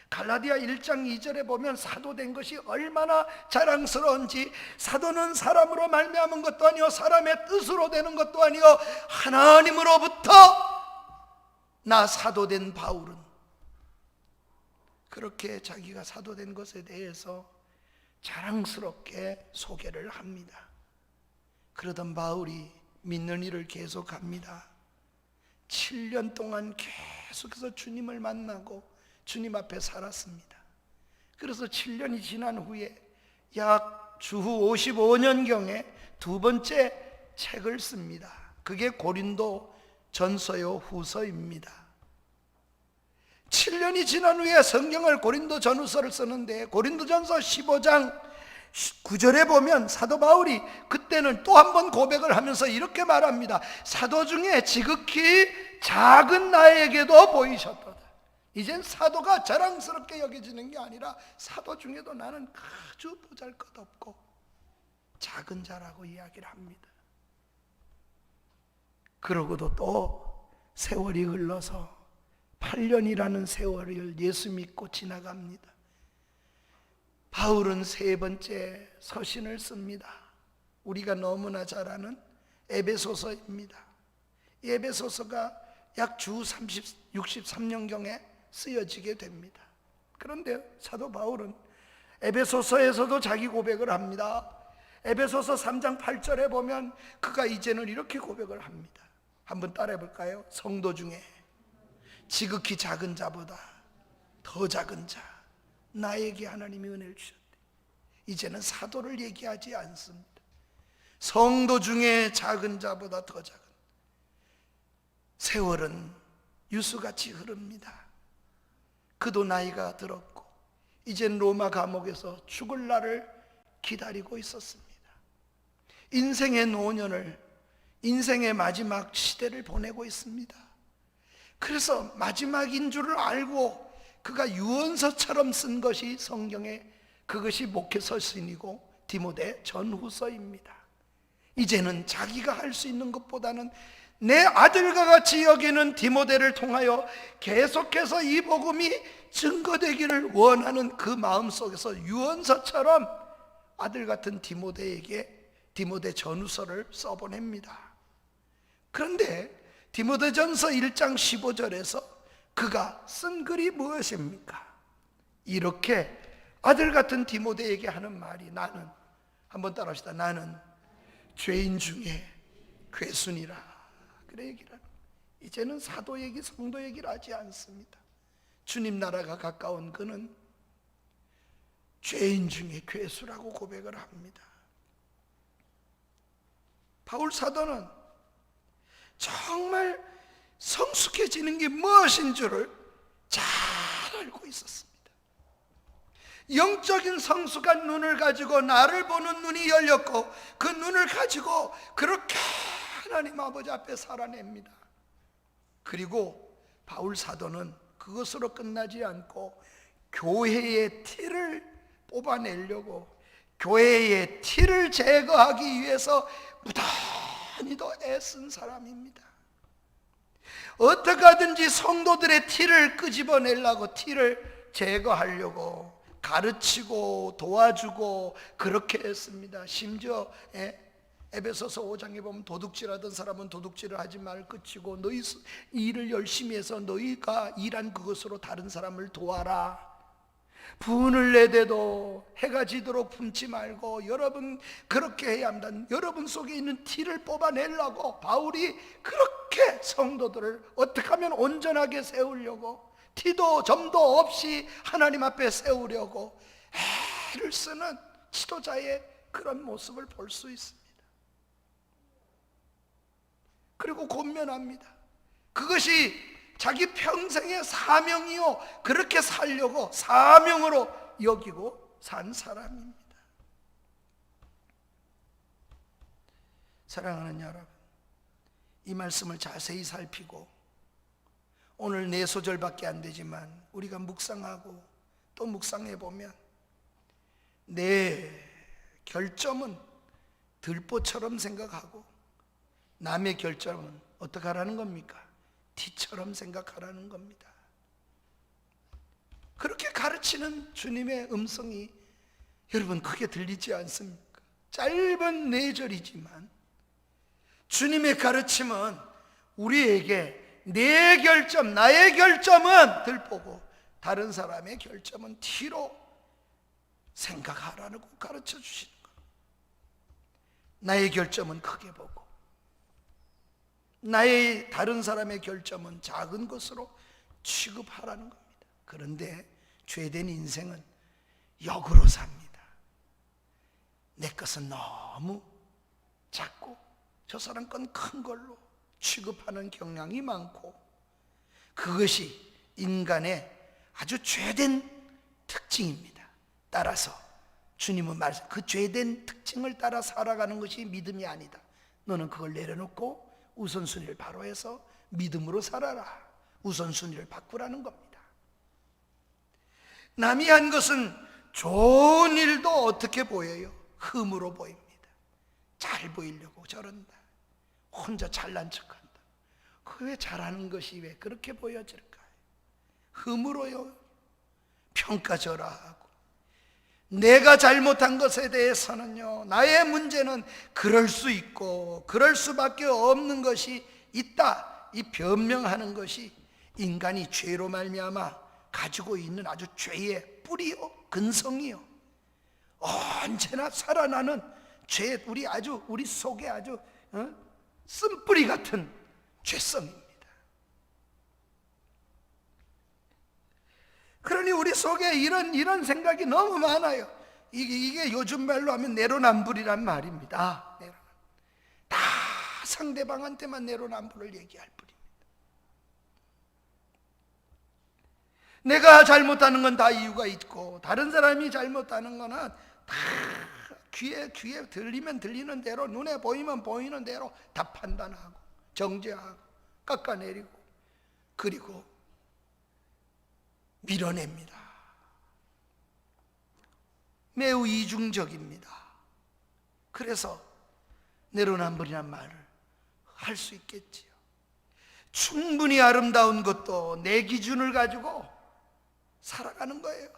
S1: 갈라디아 1장 2절에 보면 사도된 것이 얼마나 자랑스러운지, 사도는 사람으로 말미암은 것도 아니요 사람의 뜻으로 되는 것도 아니요 하나님으로부터 나 사도된 바울은 그렇게 자기가 사도된 것에 대해서 자랑스럽게 소개를 합니다. 그러던 바울이 믿는 일을 계속합니다. 7년 동안 계속해서 주님을 만나고 주님 앞에 살았습니다. 그래서 7년이 지난 후에 약 주후 55년경에 두 번째 책을 씁니다. 그게 고린도 전서요 후서입니다. 7년이 지난 후에 성경을 고린도 전후서를 쓰는데 고린도 전서 15장 9절에 보면 사도 바울이 그때는 또 한 번 고백을 하면서 이렇게 말합니다. 사도 중에 지극히 작은 나에게도 보이셨도다. 이젠 사도가 자랑스럽게 여겨지는 게 아니라 사도 중에도 나는 아주 보잘것없고 작은 자라고 이야기를 합니다. 그러고도 또 세월이 흘러서 8년이라는 세월을 예수 믿고 지나갑니다. 바울은 세 번째 서신을 씁니다. 우리가 너무나 잘 아는 에베소서입니다. 이 에베소서가 약 주 63년경에 쓰여지게 됩니다. 그런데 사도 바울은 에베소서에서도 자기 고백을 합니다. 에베소서 3장 8절에 보면 그가 이제는 이렇게 고백을 합니다. 한번 따라해 볼까요? 성도 중에 지극히 작은 자보다 더 작은 자 나에게 하나님이 은혜를 주셨대. 이제는 사도를 얘기하지 않습니다. 성도 중에 작은 자보다 더 작은. 세월은 유수같이 흐릅니다. 그도 나이가 들었고 이젠 로마 감옥에서 죽을 날을 기다리고 있었습니다. 인생의 노년을, 인생의 마지막 시대를 보내고 있습니다. 그래서 마지막인 줄을 알고 그가 유언서처럼 쓴 것이 성경에 그것이 목회 서신이고 디모데 전후서입니다. 이제는 자기가 할 수 있는 것보다는 내 아들과 같이 여기는 디모데를 통하여 계속해서 이 복음이 증거되기를 원하는 그 마음속에서 유언서처럼 아들 같은 디모데에게 디모데 전후서를 써보냅니다. 그런데 디모데전서 1장 15절에서 그가 쓴 글이 무엇입니까? 이렇게 아들 같은 디모데에게 하는 말이 나는, 한번 따라합시다. 나는 죄인 중에 괴순이라. 그래 얘기를 하는. 이제는 사도 얘기, 성도 얘기를 하지 않습니다. 주님 나라가 가까운 그는 죄인 중에 괴수라고 고백을 합니다. 바울 사도는 정말 성숙해지는 게 무엇인 줄을 잘 알고 있었습니다. 영적인 성숙한 눈을 가지고 나를 보는 눈이 열렸고 그 눈을 가지고 그렇게 하나님 아버지 앞에 살아냅니다. 그리고 바울 사도는 그것으로 끝나지 않고 교회의 티를 뽑아내려고, 교회의 티를 제거하기 위해서 무단히도 애쓴 사람입니다. 어떻게 하든지 성도들의 티를 끄집어내려고, 티를 제거하려고 가르치고 도와주고 그렇게 했습니다. 심지어 에베소서 5장에 보면 도둑질하던 사람은 도둑질을 하지 말 그치고 너희 일을 열심히 해서 너희가 일한 그것으로 다른 사람을 도와라. 분을 내대도 해가 지도록 품지 말고 여러분 그렇게 해야 합니다. 여러분 속에 있는 티를 뽑아내려고 바울이 그렇게 성도들을 어떻게 하면 온전하게 세우려고, 티도 점도 없이 하나님 앞에 세우려고 애를 쓰는 지도자의 그런 모습을 볼 수 있습니다. 그리고 권면합니다. 그것이 자기 평생의 사명이요, 그렇게 살려고 사명으로 여기고 산 사람입니다. 사랑하는 여러분, 이 말씀을 자세히 살피고 오늘 4소절밖에 안 되지만 우리가 묵상하고 또 묵상해 보면 내 결점은 들보처럼 생각하고 남의 결점은 어떻게 하라는 겁니까? 티처럼 생각하라는 겁니다. 그렇게 가르치는 주님의 음성이 여러분 크게 들리지 않습니까? 짧은 4절이지만 주님의 가르침은 우리에게 내 결점, 나의 결점은 들보고 다른 사람의 결점은 티로 생각하라고 가르쳐 주시는 거예요. 나의 결점은 크게 보고 나의 다른 사람의 결점은 작은 것으로 취급하라는 겁니다. 그런데 죄된 인생은 역으로 삽니다. 내 것은 너무 작고 저 사람 건 큰 걸로 취급하는 경향이 많고, 그것이 인간의 아주 죄된 특징입니다. 따라서 주님은 말씀, 그 죄된 특징을 따라 살아가는 것이 믿음이 아니다. 너는 그걸 내려놓고 우선순위를 바로 해서 믿음으로 살아라. 우선순위를 바꾸라는 겁니다. 남이 한 것은 좋은 일도 어떻게 보여요? 흠으로 보입니다. 잘 보이려고 저런다. 혼자 잘난 척한다. 그 왜 잘하는 것이 왜 그렇게 보여질까요? 흠으로요. 평가절하하고 내가 잘못한 것에 대해서는요, 나의 문제는 그럴 수 있고 그럴 수밖에 없는 것이 있다, 이 변명하는 것이 인간이 죄로 말미암아 가지고 있는 아주 죄의 뿌리요, 근성이요, 언제나 살아나는 죄, 우리 속에 아주 쓴뿌리 같은 죄성입니다. 그러니 우리 속에 이런 생각이 너무 많아요. 이게 요즘 말로 하면 내로남불이란 말입니다. 다 상대방한테만 내로남불을 얘기할 뿐입니다. 내가 잘못하는 건 다 이유가 있고 다른 사람이 잘못하는 거는 다 귀에 들리면 들리는 대로, 눈에 보이면 보이는 대로 다 판단하고 정죄하고 깎아내리고 그리고 밀어냅니다. 매우 이중적입니다. 그래서 내로남불이란 말을 할 수 있겠지요. 충분히 아름다운 것도 내 기준을 가지고 살아가는 거예요.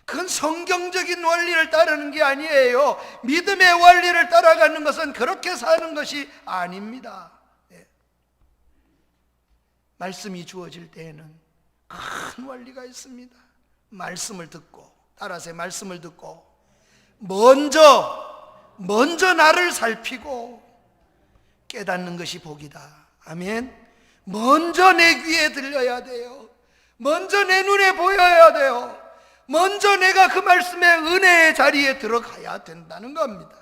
S1: 그건 성경적인 원리를 따르는 게 아니에요. 믿음의 원리를 따라가는 것은 그렇게 사는 것이 아닙니다. 네. 말씀이 주어질 때에는 큰 원리가 있습니다. 말씀을 듣고, 따라서 말씀을 듣고 먼저 나를 살피고 깨닫는 것이 복이다. 아멘. 먼저 내 귀에 들려야 돼요. 먼저 내 눈에 보여야 돼요. 먼저 내가 그 말씀의 은혜의 자리에 들어가야 된다는 겁니다.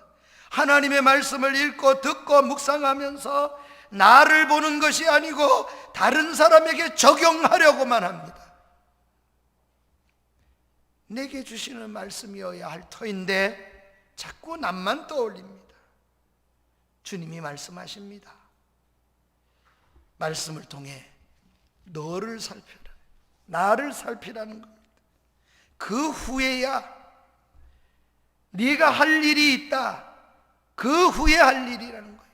S1: 하나님의 말씀을 읽고 듣고 묵상하면서 나를 보는 것이 아니고 다른 사람에게 적용하려고만 합니다. 내게 주시는 말씀이어야 할 터인데 자꾸 남만 떠올립니다. 주님이 말씀하십니다. 말씀을 통해 너를 살펴라, 나를 살피라는 겁니다. 그 후에야 네가 할 일이 있다. 그 후에 할 일이라는 거예요.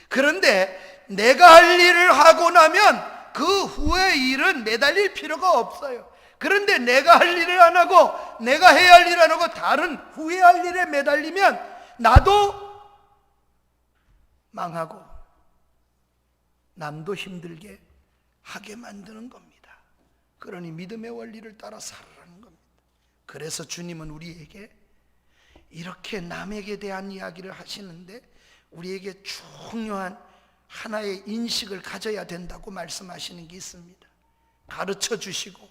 S1: 그런데 내가 할 일을 하고 나면 그 후의 일은 매달릴 필요가 없어요. 그런데 내가 할 일을 안 하고 내가 해야 할 일을 안 하고 다른 후에 할 일에 매달리면 나도 망하고 남도 힘들게 하게 만드는 겁니다. 그러니 믿음의 원리를 따라 살아라는 겁니다. 그래서 주님은 우리에게 이렇게 남에게 대한 이야기를 하시는데 우리에게 중요한 하나의 인식을 가져야 된다고 말씀하시는 게 있습니다. 가르쳐 주시고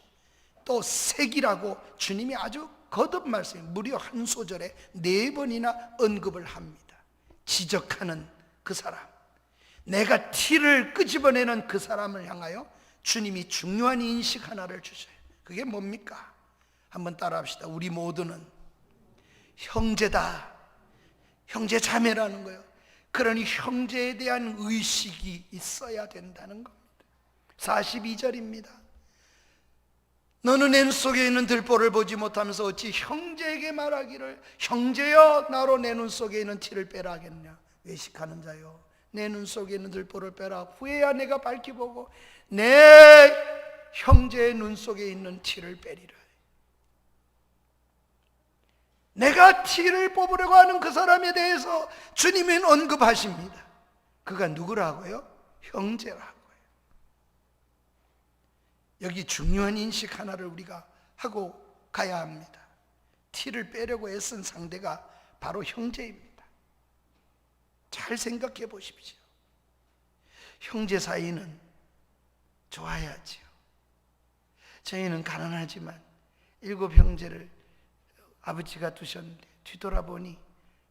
S1: 또 색이라고 주님이 아주 거듭 말씀해, 무려 한 소절에 4번이나 언급을 합니다. 지적하는 그 사람, 내가 티를 끄집어내는 그 사람을 향하여 주님이 중요한 인식 하나를 주셔요. 그게 뭡니까? 한번 따라 합시다. 우리 모두는 형제다, 형제 자매라는 거예요. 그러니 형제에 대한 의식이 있어야 된다는 겁니다. 42절입니다. 너는 내 눈 속에 있는 들보를 보지 못하면서 어찌 형제에게 말하기를 형제여 나로 내 눈 속에 있는 티를 빼라 하겠냐. 외식하는 자여 내 눈 속에 있는 들보를 빼라. 후에야 내가 밝히 보고 내 형제의 눈 속에 있는 티를 빼리라. 내가 티를 뽑으려고 하는 그 사람에 대해서 주님은 언급하십니다. 그가 누구라고요? 형제라고요. 여기 중요한 인식 하나를 우리가 하고 가야 합니다. 티를 빼려고 애쓴 상대가 바로 형제입니다. 잘 생각해 보십시오. 형제 사이는 좋아야지요. 저희는 가난하지만 7 형제를 아버지가 두셨는데 뒤돌아보니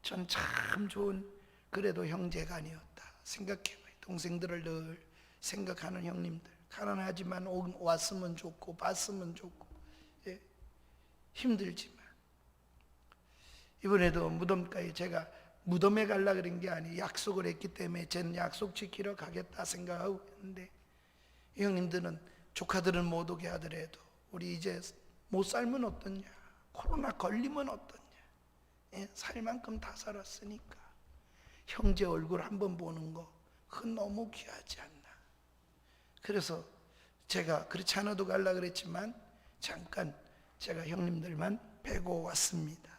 S1: 전 참 좋은 그래도 형제가 아니었다 생각해봐요. 동생들을 늘 생각하는 형님들, 가난하지만 왔으면 좋고 봤으면 좋고, 예, 힘들지만 이번에도 무덤가에 제가 무덤에 가려고 그런 게 아니에요. 약속을 했기 때문에 저는 약속 지키러 가겠다 생각하고 있는데, 이 형님들은 조카들은 못 오게 하더라도 우리 이제 못 살면 어떠냐, 코로나 걸리면 어떠냐, 예, 살 만큼 다 살았으니까 형제 얼굴 한번 보는 거 그건 너무 귀하지 않나. 그래서 제가 그렇지 않아도 가려고 그랬지만 잠깐 제가 형님들만 뵈고 왔습니다.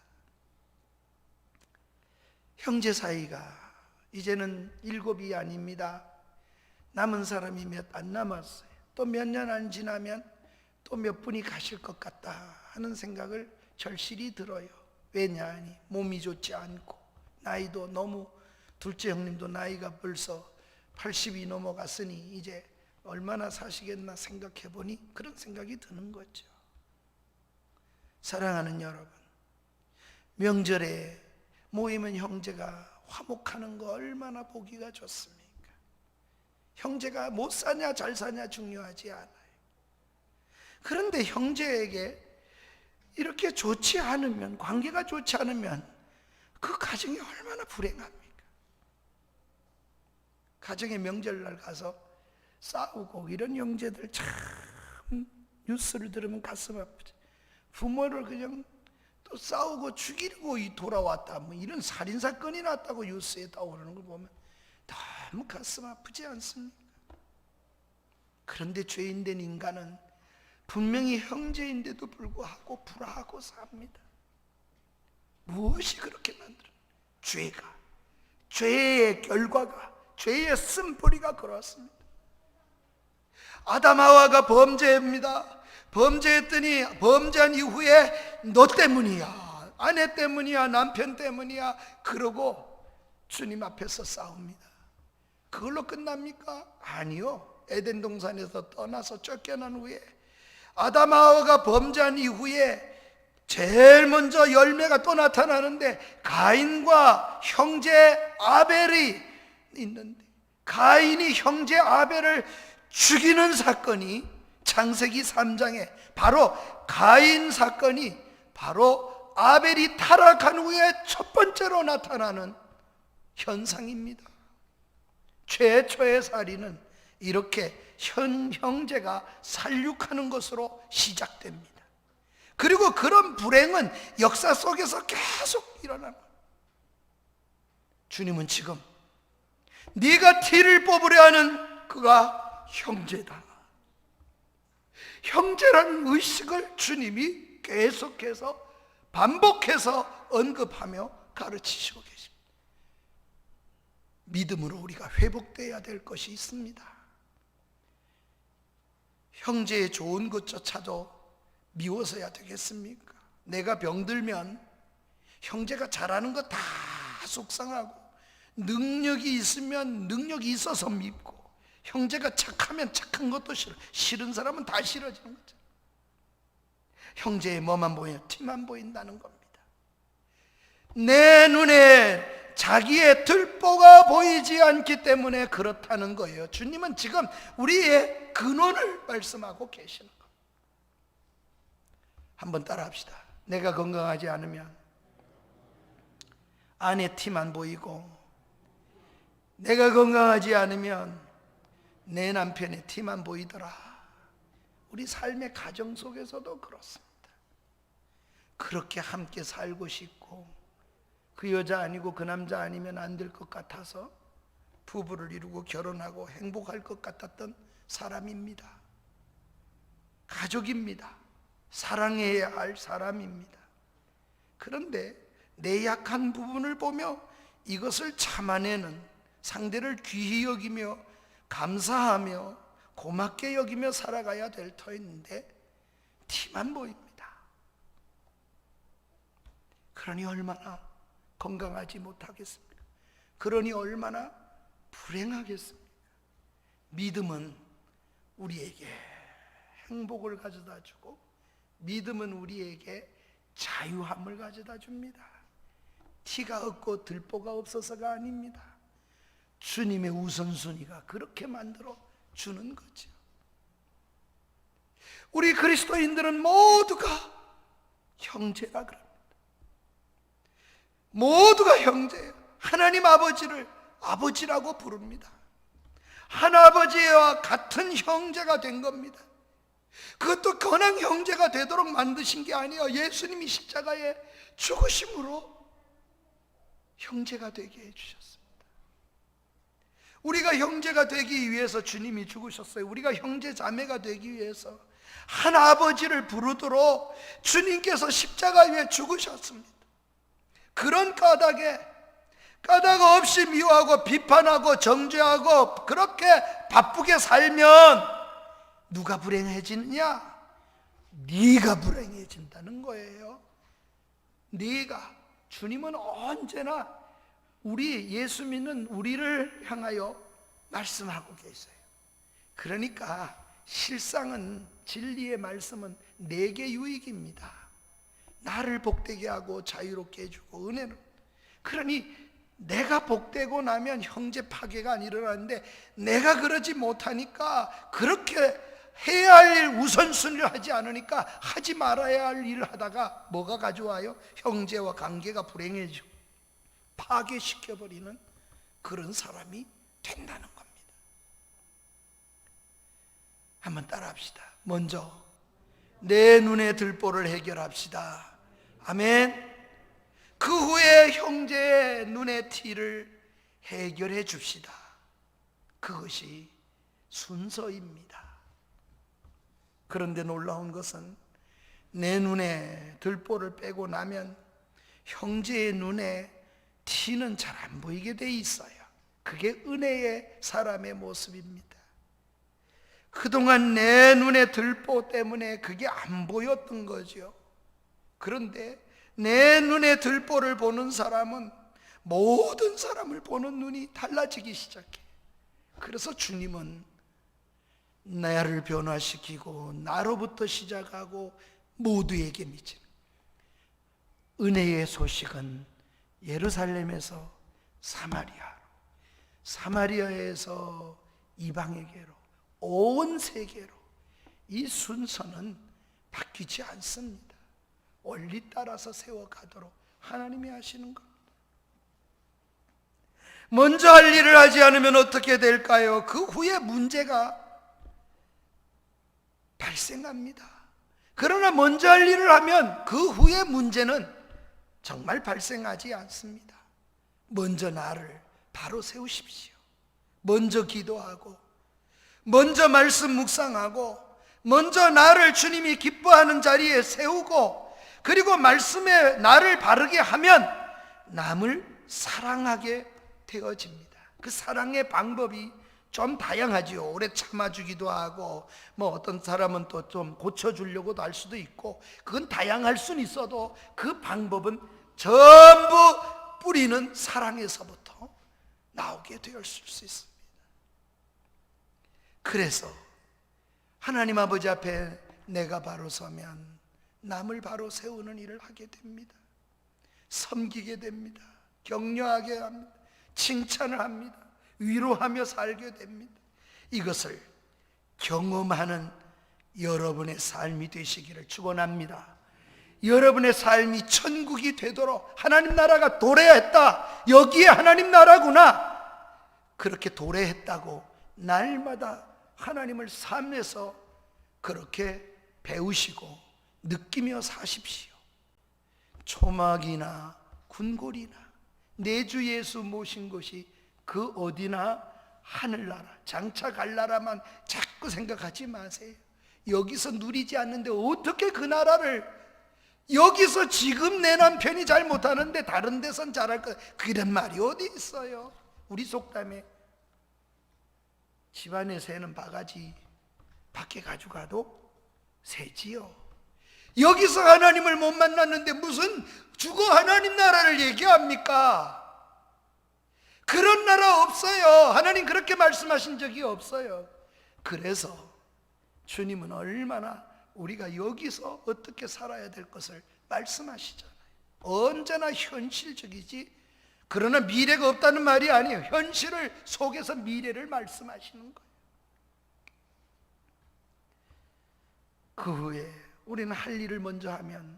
S1: 형제 사이가 이제는 7이 아닙니다. 남은 사람이 몇 안 남았어요. 또 몇 년 안 지나면 또 몇 분이 가실 것 같다 하는 생각을 절실히 들어요. 왜냐하니 몸이 좋지 않고 나이도 너무, 둘째 형님도 나이가 벌써 80이 넘어갔으니 이제 얼마나 사시겠나 생각해 보니 그런 생각이 드는 거죠. 사랑하는 여러분, 명절에 모이면 형제가 화목하는 거 얼마나 보기가 좋습니까? 형제가 못 사냐 잘 사냐 중요하지 않아요. 그런데 형제에게 이렇게 좋지 않으면, 관계가 좋지 않으면 그 가정이 얼마나 불행합니까? 가정의 명절날 가서 싸우고 이런 형제들 참 뉴스를 들으면 가슴 아프죠. 부모를 그냥 또 싸우고 죽이고 돌아왔다, 뭐 이런 살인사건이 났다고 뉴스에 떠오르는 걸 보면 너무 가슴 아프지 않습니까? 그런데 죄인된 인간은 분명히 형제인데도 불구하고 불화하고 삽니다. 무엇이 그렇게 만들어? 죄가, 죄의 결과가, 죄의 쓴뿌리가 그렇습니다. 아담 하와가 범죄입니다. 범죄했더니 범죄한 이후에 너 때문이야, 아내 때문이야, 남편 때문이야 그러고 주님 앞에서 싸웁니다. 그걸로 끝납니까? 아니요. 에덴 동산에서 떠나서 쫓겨난 후에 아담 하와가 범죄한 이후에 제일 먼저 열매가 또 나타나는데 가인과 형제 아벨이 있는데, 가인이 형제 아벨을 죽이는 사건이 창세기 3장에 바로 가인 사건이 바로 아벨이 타락한 후에 첫 번째로 나타나는 현상입니다. 최초의 살인은 이렇게 형제가 살육하는 것으로 시작됩니다. 그리고 그런 불행은 역사 속에서 계속 일어나는 거예요. 주님은 지금 네가 티를 뽑으려 하는 그가 형제다, 형제라는 의식을 주님이 계속해서 반복해서 언급하며 가르치시고 계십니다. 믿음으로 우리가 회복되어야 될 것이 있습니다. 형제의 좋은 것조차도 미워서야 되겠습니까? 내가 병들면 형제가 잘하는 거 다 속상하고, 능력이 있으면 능력이 있어서 밉고, 형제가 착하면 착한 것도 싫은 사람은 다 싫어지는 거죠. 형제의 뭐만 보여? 티만 보인다는 겁니다. 내 눈에 자기의 들보가 보이지 않기 때문에 그렇다는 거예요. 주님은 지금 우리의 근원을 말씀하고 계시는 겁니다. 한번 따라합시다. 내가 건강하지 않으면 아내 티만 보이고, 내가 건강하지 않으면 내 남편의 티만 보이더라. 우리 삶의 가정 속에서도 그렇습니다. 그렇게 함께 살고 싶고 그 여자 아니고 그 남자 아니면 안 될 것 같아서 부부를 이루고 결혼하고 행복할 것 같았던 사람입니다. 가족입니다. 사랑해야 할 사람입니다. 그런데 내 약한 부분을 보며 이것을 참아내는, 상대를 귀히 여기며 감사하며 고맙게 여기며 살아가야 될 터인데 티만 보입니다. 그러니 얼마나 건강하지 못하겠습니까? 그러니 얼마나 불행하겠습니까? 믿음은 우리에게 행복을 가져다 주고, 믿음은 우리에게 자유함을 가져다 줍니다. 티가 없고 들보가 없어서가 아닙니다. 주님의 우선순위가 그렇게 만들어 주는 거죠. 우리 그리스도인들은 모두가 형제라 그럽니다. 모두가 형제예요. 하나님 아버지를 아버지라고 부릅니다. 하나아버지와 같은 형제가 된 겁니다. 그것도 건강 형제가 되도록 만드신 게 아니에요. 예수님이 십자가에 죽으심으로 형제가 되게 해주셨습니다. 우리가 형제가 되기 위해서 주님이 죽으셨어요. 우리가 형제 자매가 되기 위해서 하나아버지를 부르도록 주님께서 십자가 위에 죽으셨습니다. 그런 까닭 없이 미워하고 비판하고 정죄하고 그렇게 바쁘게 살면 누가 불행해지느냐? 네가 불행해진다는 거예요. 네가. 주님은 언제나 우리 예수 믿는 우리를 향하여 말씀하고 계세요. 그러니까 실상은, 진리의 말씀은 내게 유익입니다. 나를 복되게 하고 자유롭게 해주고 은혜로. 그러니 내가 복되고 나면 형제 파괴가 안 일어나는데, 내가 그러지 못하니까, 그렇게 해야 할 일 우선순위를 하지 않으니까 하지 말아야 할 일을 하다가 뭐가 가져와요? 형제와 관계가 불행해지고 파괴시켜버리는 그런 사람이 된다는 겁니다. 한번 따라합시다. 먼저 내 눈의 들보를 해결합시다. 아멘. 그 후에 형제의 눈의 티를 해결해 줍시다. 그것이 순서입니다. 그런데 놀라운 것은 내 눈에 들보를 빼고 나면 형제의 눈에 티는 잘 안 보이게 돼 있어요. 그게 은혜의 사람의 모습입니다. 그동안 내 눈에 들보 때문에 그게 안 보였던 거죠. 그런데 내 눈에 들보를 보는 사람은 모든 사람을 보는 눈이 달라지기 시작해. 그래서 주님은 나를 변화시키고 나로부터 시작하고 모두에게 미치는 은혜의 소식은 예루살렘에서 사마리아로, 사마리아에서 이방에게로, 온 세계로. 이 순서는 바뀌지 않습니다. 원리 따라서 세워가도록 하나님이 하시는 겁니다. 먼저 할 일을 하지 않으면 어떻게 될까요? 그 후에 문제가 발생합니다. 그러나 먼저 할 일을 하면 그 후에 문제는 정말 발생하지 않습니다. 먼저 나를 바로 세우십시오. 먼저 기도하고, 먼저 말씀 묵상하고, 먼저 나를 주님이 기뻐하는 자리에 세우고, 그리고 말씀에 나를 바르게 하면 남을 사랑하게 되어집니다. 그 사랑의 방법이 좀 다양하지요. 오래 참아주기도 하고, 뭐 어떤 사람은 또 좀 고쳐주려고도 할 수도 있고, 그건 다양할 수는 있어도 그 방법은 전부 뿌리는 사랑에서부터 나오게 되었을 수 있습니다. 그래서 하나님 아버지 앞에 내가 바로 서면 남을 바로 세우는 일을 하게 됩니다. 섬기게 됩니다. 격려하게 합니다. 칭찬을 합니다. 위로하며 살게 됩니다. 이것을 경험하는 여러분의 삶이 되시기를 축원합니다. 여러분의 삶이 천국이 되도록, 하나님 나라가 도래했다, 여기에 하나님 나라구나, 그렇게 도래했다고 날마다 하나님을 삶에서 그렇게 배우시고 느끼며 사십시오. 초막이나 군골이나 내 주 예수 모신 것이 그 어디나 하늘나라, 장차 갈 나라만 자꾸 생각하지 마세요. 여기서 누리지 않는데 어떻게 그 나라를, 여기서 지금 내 남편이 잘 못하는데 다른 데선 잘할 거, 그런 말이 어디 있어요? 우리 속담에 집안에 새는 바가지 밖에 가져가도 새지요. 여기서 하나님을 못 만났는데 무슨 죽어 하나님 나라를 얘기합니까? 그런 나라 없어요. 하나님 그렇게 말씀하신 적이 없어요. 그래서 주님은 얼마나 우리가 여기서 어떻게 살아야 될 것을 말씀하시잖아요. 언제나 현실적이지, 그러나 미래가 없다는 말이 아니에요. 현실을 속에서 미래를 말씀하시는 거예요. 그 후에 우리는 할 일을 먼저 하면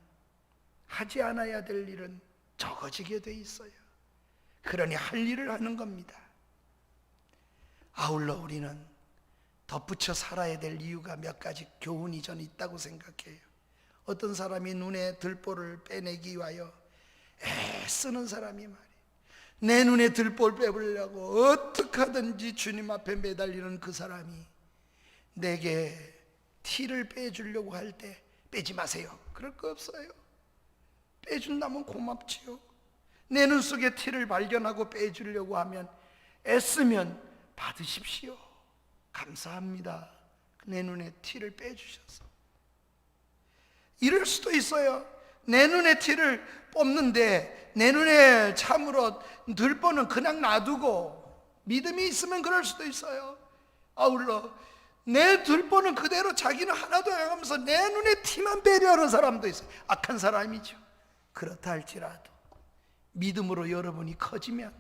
S1: 하지 않아야 될 일은 적어지게 돼 있어요. 그러니 할 일을 하는 겁니다. 아울러 우리는 덧붙여 살아야 될 이유가 몇 가지 교훈이 저는 있다고 생각해요. 어떤 사람이 눈에 들보를 빼내기 위하여 애쓰는 사람이 말이에요. 내 눈에 들보를 빼보려고 어떻게 하든지 주님 앞에 매달리는 그 사람이 내게 티를 빼주려고 할 때 빼지 마세요, 그럴 거 없어요. 빼준다면 고맙지요. 내 눈 속에 티를 발견하고 빼주려고 하면 애쓰면 받으십시오. 감사합니다. 내 눈에 티를 빼주셔서. 이럴 수도 있어요. 내 눈에 티를 뽑는데 내 눈에 참으로 들보는 그냥 놔두고 믿음이 있으면 그럴 수도 있어요. 아울러 내 들보는 그대로 자기는 하나도 안 하면서 내 눈에 티만 빼려는 사람도 있어요. 악한 사람이죠. 그렇다 할지라도 믿음으로 여러분이 커지면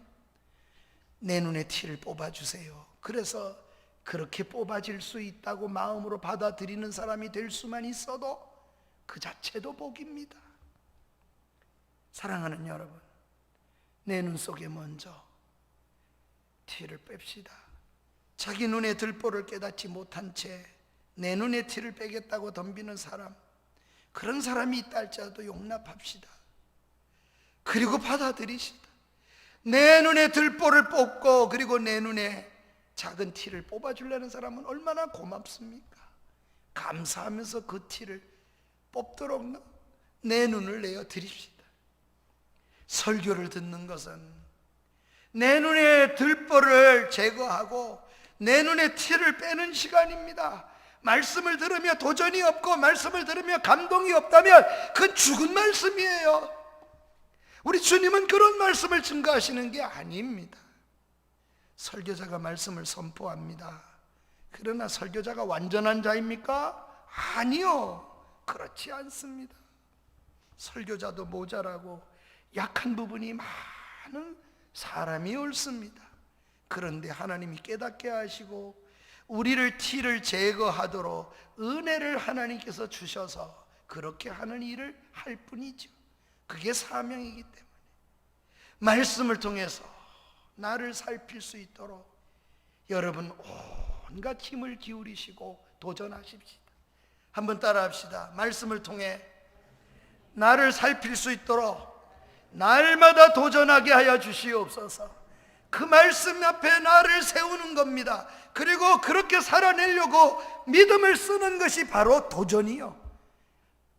S1: 내 눈에 티를 뽑아주세요. 그래서 그렇게 뽑아질 수 있다고 마음으로 받아들이는 사람이 될 수만 있어도 그 자체도 복입니다. 사랑하는 여러분, 내 눈 속에 먼저 티를 뺍시다. 자기 눈에 들보를 깨닫지 못한 채 내 눈에 티를 빼겠다고 덤비는 사람, 그런 사람이 있다 할지라도 용납합시다. 그리고 받아들이시다. 내 눈에 들보를 뽑고 그리고 내 눈에 작은 티를 뽑아주려는 사람은 얼마나 고맙습니까? 감사하면서 그 티를 뽑도록 내 눈을 내어 드립시다. 설교를 듣는 것은 내 눈에 들보를 제거하고 내 눈에 티를 빼는 시간입니다. 말씀을 들으며 도전이 없고 말씀을 들으며 감동이 없다면 그건 죽은 말씀이에요. 우리 주님은 그런 말씀을 증거하시는 게 아닙니다. 설교자가 말씀을 선포합니다. 그러나 설교자가 완전한 자입니까? 아니요, 그렇지 않습니다. 설교자도 모자라고 약한 부분이 많은 사람이 옳습니다. 그런데 하나님이 깨닫게 하시고 우리를 티를 제거하도록 은혜를 하나님께서 주셔서 그렇게 하는 일을 할 뿐이죠. 그게 사명이기 때문에 말씀을 통해서 나를 살필 수 있도록 여러분 온갖 힘을 기울이시고 도전하십시다. 한번 따라합시다. 말씀을 통해 나를 살필 수 있도록 날마다 도전하게 하여 주시옵소서. 그 말씀 앞에 나를 세우는 겁니다. 그리고 그렇게 살아내려고 믿음을 쓰는 것이 바로 도전이요.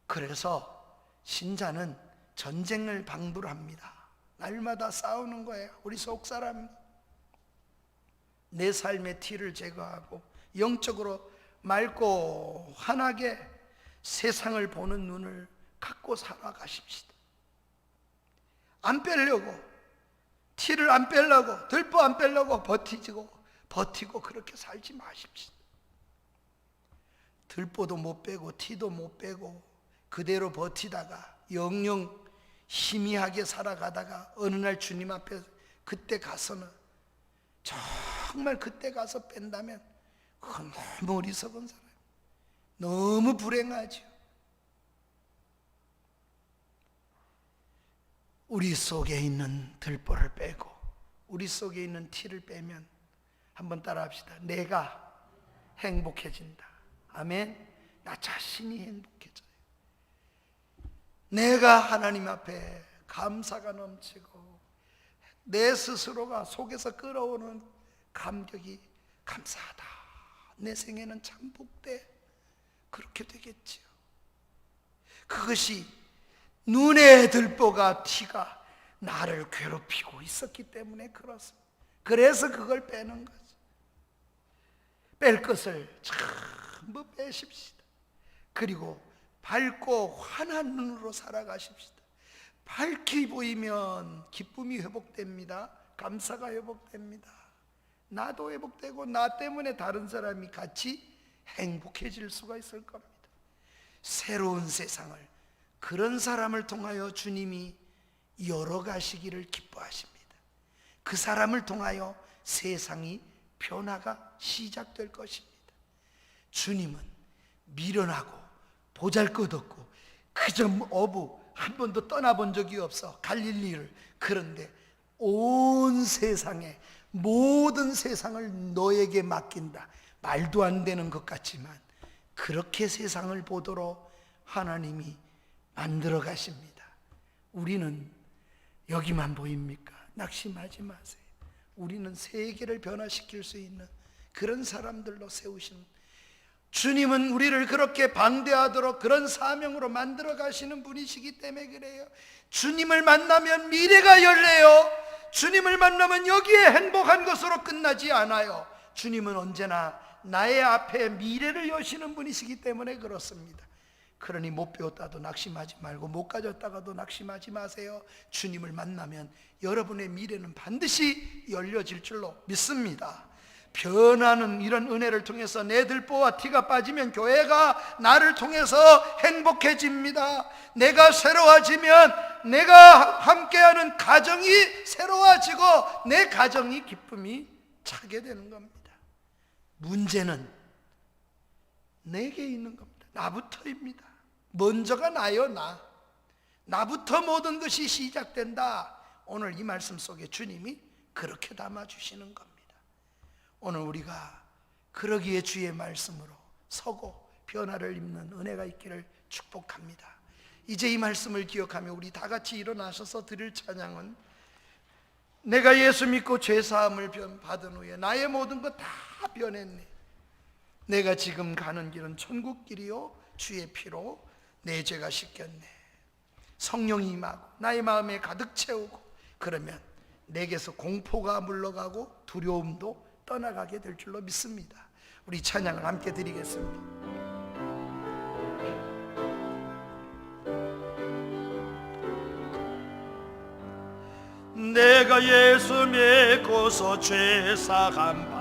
S1: 그래서 신자는 전쟁을 방불합니다. 날마다 싸우는 거예요. 우리 속사람, 내 삶의 티를 제거하고 영적으로 맑고 환하게 세상을 보는 눈을 갖고 살아가십시다. 안 빼려고, 티를 안 빼려고, 들보 안 빼려고 버티고 그렇게 살지 마십시다. 들보도 못 빼고 티도 못 빼고 그대로 버티다가 영영 희미하게 살아가다가 어느 날 주님 앞에 그때 가서는 정말 그때 가서 뺀다면 그건 너무 어리석은 사람, 너무 불행하죠. 우리 속에 있는 들보를 빼고 우리 속에 있는 티를 빼면, 한번 따라 합시다. 내가 행복해진다. 아멘. 나 자신이 행복해져요. 내가 하나님 앞에 감사가 넘치고 내 스스로가 속에서 끓어오는 감격이 감사하다. 내 생에는 참 복돼. 그렇게 되겠지요. 그것이 눈에 들보가 티가 나를 괴롭히고 있었기 때문에 그렇습니다. 그래서 그걸 빼는 거죠. 뺄 것을 참 전부 빼십시다. 그리고 밝고 환한 눈으로 살아가십시다. 밝게 보이면 기쁨이 회복됩니다. 감사가 회복됩니다. 나도 회복되고 나 때문에 다른 사람이 같이 행복해질 수가 있을 겁니다. 새로운 세상을, 그런 사람을 통하여 주님이 열어가시기를 기뻐하십니다. 그 사람을 통하여 세상이 변화가 시작될 것입니다. 주님은 미련하고 보잘것없고 그저 어부 한 번도 떠나본 적이 없어, 갈릴리를. 그런데 온 세상에, 모든 세상을 너에게 맡긴다. 말도 안 되는 것 같지만 그렇게 세상을 보도록 하나님이 만들어 가십니다. 우리는 여기만 보입니까? 낙심하지 마세요. 우리는 세계를 변화시킬 수 있는 그런 사람들로 세우신, 주님은 우리를 그렇게 방대하도록 그런 사명으로 만들어 가시는 분이시기 때문에 그래요. 주님을 만나면 미래가 열려요. 주님을 만나면 여기에 행복한 것으로 끝나지 않아요. 주님은 언제나 나의 앞에 미래를 여시는 분이시기 때문에 그렇습니다. 그러니 못 배웠다도 낙심하지 말고 못 가졌다가도 낙심하지 마세요. 주님을 만나면 여러분의 미래는 반드시 열려질 줄로 믿습니다. 변하는 이런 은혜를 통해서 내 들보와 티가 빠지면 교회가 나를 통해서 행복해집니다. 내가 새로워지면 내가 함께하는 가정이 새로워지고 내 가정이 기쁨이 차게 되는 겁니다. 문제는 내게 있는 겁니다. 나부터입니다. 먼저가 나요. 나부터 모든 것이 시작된다. 오늘 이 말씀 속에 주님이 그렇게 담아주시는 겁니다. 오늘 우리가 그러기에 주의 말씀으로 서고 변화를 입는 은혜가 있기를 축복합니다. 이제 이 말씀을 기억하며 우리 다 같이 일어나셔서 드릴 찬양은, 내가 예수 믿고 죄사함을 받은 후에 나의 모든 것 다 변했네. 내가 지금 가는 길은 천국길이요 주의 피로 내 죄가 씻겼네. 성령이 임하고 나의 마음에 가득 채우고, 그러면 내게서 공포가 물러가고 두려움도 떠나가게 될 줄로 믿습니다. 우리 찬양을 함께 드리겠습니다. 내가 예수 믿고서 죄사함 받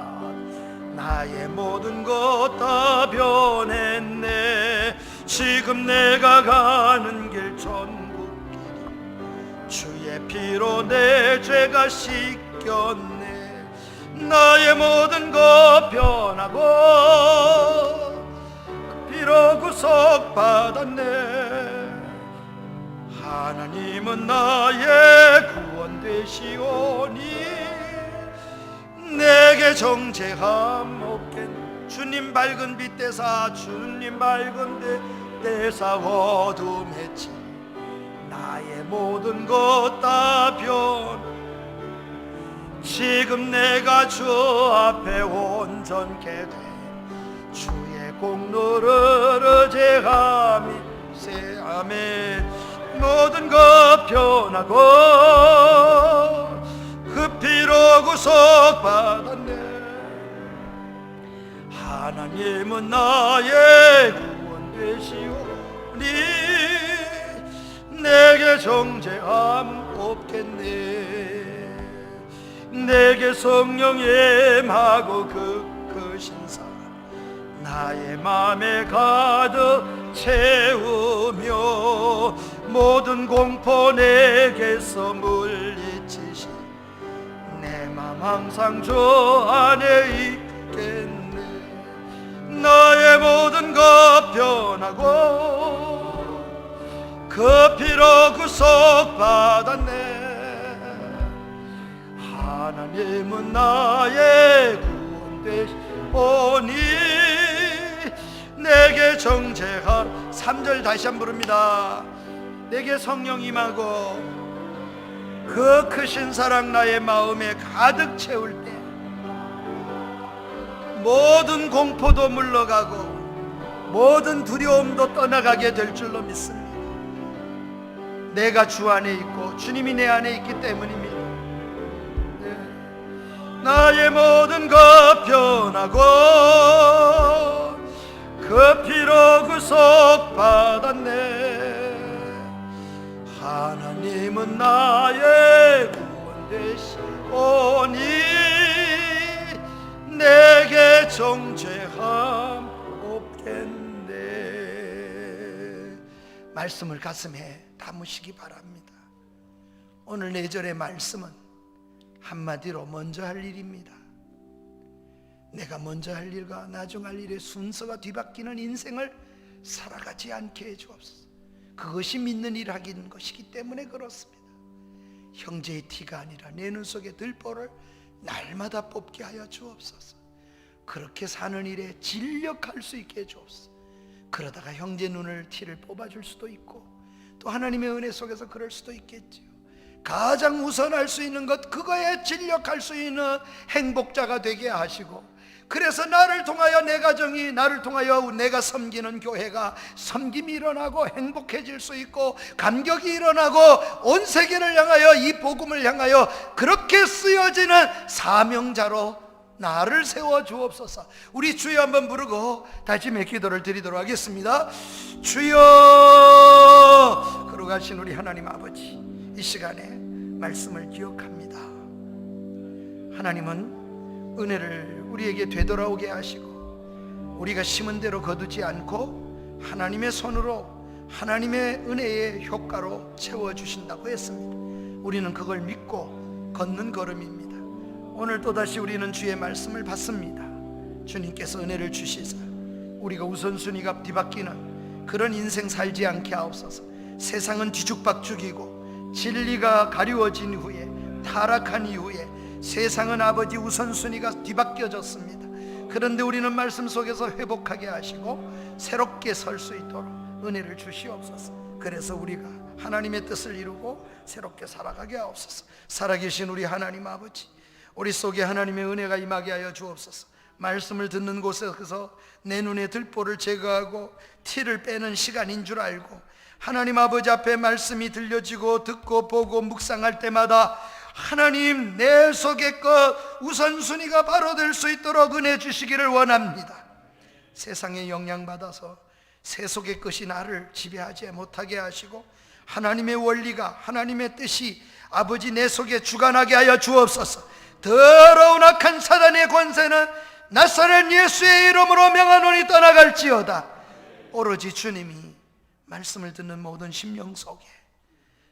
S1: 나의 모든 것 다 변했네. 지금 내가 가는 길 천국길, 주의 피로 내 죄가 씻겼네. 나의 모든 것 변하고 그 피로 구속받았네. 하나님은 나의 구원 되시오니 내게 정죄함 없겠네. 주님 밝은 빛 대사, 주님 밝은 빛 대사 어둠 해치, 나의 모든 것 다 변. 지금 내가 주 앞에 온전케 돼 주의 공로를 의지함이 세함에 모든 것 변하고 그 피로 구속받았네. 하나님은 나의 구원 되시오니 내게 정죄함 없겠네. 내게 성령 임하고 그 신사 나의 맘에 가득 채우며 모든 공포 내게서 물리치시 내 맘 항상 주 안에 있겠네. 나의 모든 것 변하고 그 피로 구속받았네. 하나님은 나의 구원 되시오니 내게 정죄한 3절 다시 한번 부릅니다. 내게 성령 임하고 그 크신 사랑 나의 마음에 가득 채울 때 모든 공포도 물러가고 모든 두려움도 떠나가게 될 줄로 믿습니다. 내가 주 안에 있고 주님이 내 안에 있기 때문입니다. 나의 모든 것 변하고 받았네. 하나님은 나의 구원 되시오니 내게 정죄함 없겠네. 말씀을 가슴에 담으시기 바랍니다. 오늘 4절의 말씀은 한마디로 먼저 할 일입니다. 내가 먼저 할 일과 나중 할 일의 순서가 뒤바뀌는 인생을 살아가지 않게 해주옵소서. 그것이 믿는 일 하기는 것이기 때문에 그렇습니다. 형제의 티가 아니라 내 눈 속에 들보를 날마다 뽑게 하여 주옵소서. 그렇게 사는 일에 진력할 수 있게 해주옵소서. 그러다가 형제 눈을 티를 뽑아줄 수도 있고 또 하나님의 은혜 속에서 그럴 수도 있겠지요. 가장 우선할 수 있는 것, 그거에 진력할 수 있는 행복자가 되게 하시고, 그래서 나를 통하여 내 가정이, 나를 통하여 내가 섬기는 교회가 섬김이 일어나고 행복해질 수 있고 감격이 일어나고 온 세계를 향하여 이 복음을 향하여 그렇게 쓰여지는 사명자로 나를 세워 주옵소서. 우리 주여 한번 부르고 다짐의 기도를 드리도록 하겠습니다. 주여. 걸어가신 우리 하나님 아버지, 이 시간에 말씀을 기억합니다. 하나님은 은혜를 우리에게 되돌아오게 하시고 우리가 심은 대로 거두지 않고 하나님의 손으로 하나님의 은혜의 효과로 채워주신다고 했습니다. 우리는 그걸 믿고 걷는 걸음입니다. 오늘 또다시 우리는 주의 말씀을 받습니다. 주님께서 은혜를 주시사 우리가 우선순위가 뒤바뀌는 그런 인생 살지 않게 하옵소서. 세상은 뒤죽박죽이고 진리가 가리워진 후에, 타락한 이후에 세상은 아버지 우선순위가 뒤바뀌어졌습니다. 그런데 우리는 말씀 속에서 회복하게 하시고 새롭게 설 수 있도록 은혜를 주시옵소서. 그래서 우리가 하나님의 뜻을 이루고 새롭게 살아가게 하옵소서. 살아계신 우리 하나님 아버지, 우리 속에 하나님의 은혜가 임하게 하여 주옵소서. 말씀을 듣는 곳에서 내 눈에 들보를 제거하고 티를 빼는 시간인 줄 알고 하나님 아버지 앞에 말씀이 들려지고 듣고 보고 묵상할 때마다 하나님 내 속의 것 우선순위가 바로 될 수 있도록 은혜 주시기를 원합니다. 세상에 영향받아서 세 속의 것이 나를 지배하지 못하게 하시고 하나님의 원리가, 하나님의 뜻이 아버지 내 속에 주관하게 하여 주옵소서. 더러운 악한 사단의 권세는 나사렛 예수의 이름으로 명하노니 떠나갈지어다. 오로지 주님이 말씀을 듣는 모든 심령 속에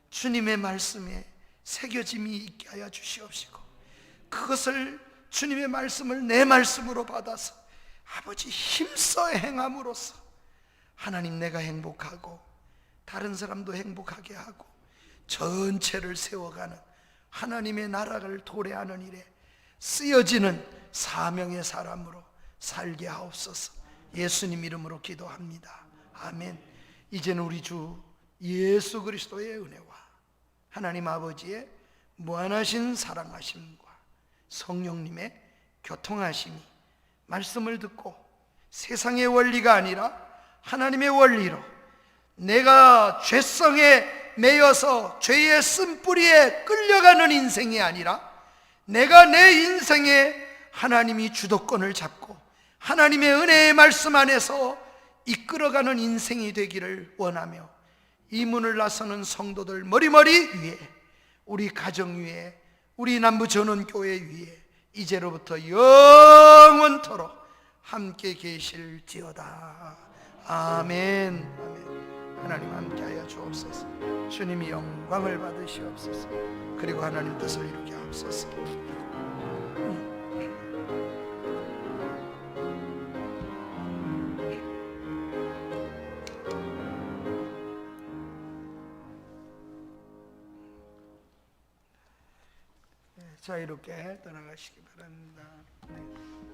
S1: 주님의 말씀에 새겨짐이 있게 하여 주시옵시고 그것을 주님의 말씀을 내 말씀으로 받아서 아버지 힘써 행함으로써 하나님 내가 행복하고 다른 사람도 행복하게 하고 전체를 세워가는 하나님의 나라를 도래하는 일에 쓰여지는 사명의 사람으로 살게 하옵소서. 예수님 이름으로 기도합니다. 아멘. 이제는 우리 주 예수 그리스도의 은혜와 하나님 아버지의 무한하신 사랑하심과 성령님의 교통하심이 말씀을 듣고 세상의 원리가 아니라 하나님의 원리로 내가 죄성에 매여서 죄의 쓴뿌리에 끌려가는 인생이 아니라 내가 내 인생에 하나님이 주도권을 잡고 하나님의 은혜의 말씀 안에서 이끌어가는 인생이 되기를 원하며 이 문을 나서는 성도들 머리머리 위에, 우리 가정 위에, 우리 남부전원교회 위에 이제로부터 영원토록 함께 계실지어다. 아멘. 아멘. 하나님 함께하여 주옵소서. 주님이 영광을 받으시옵소서. 그리고 하나님 뜻을 이루게 하옵소서. 자유롭게 떠나가시기 바랍니다. 네.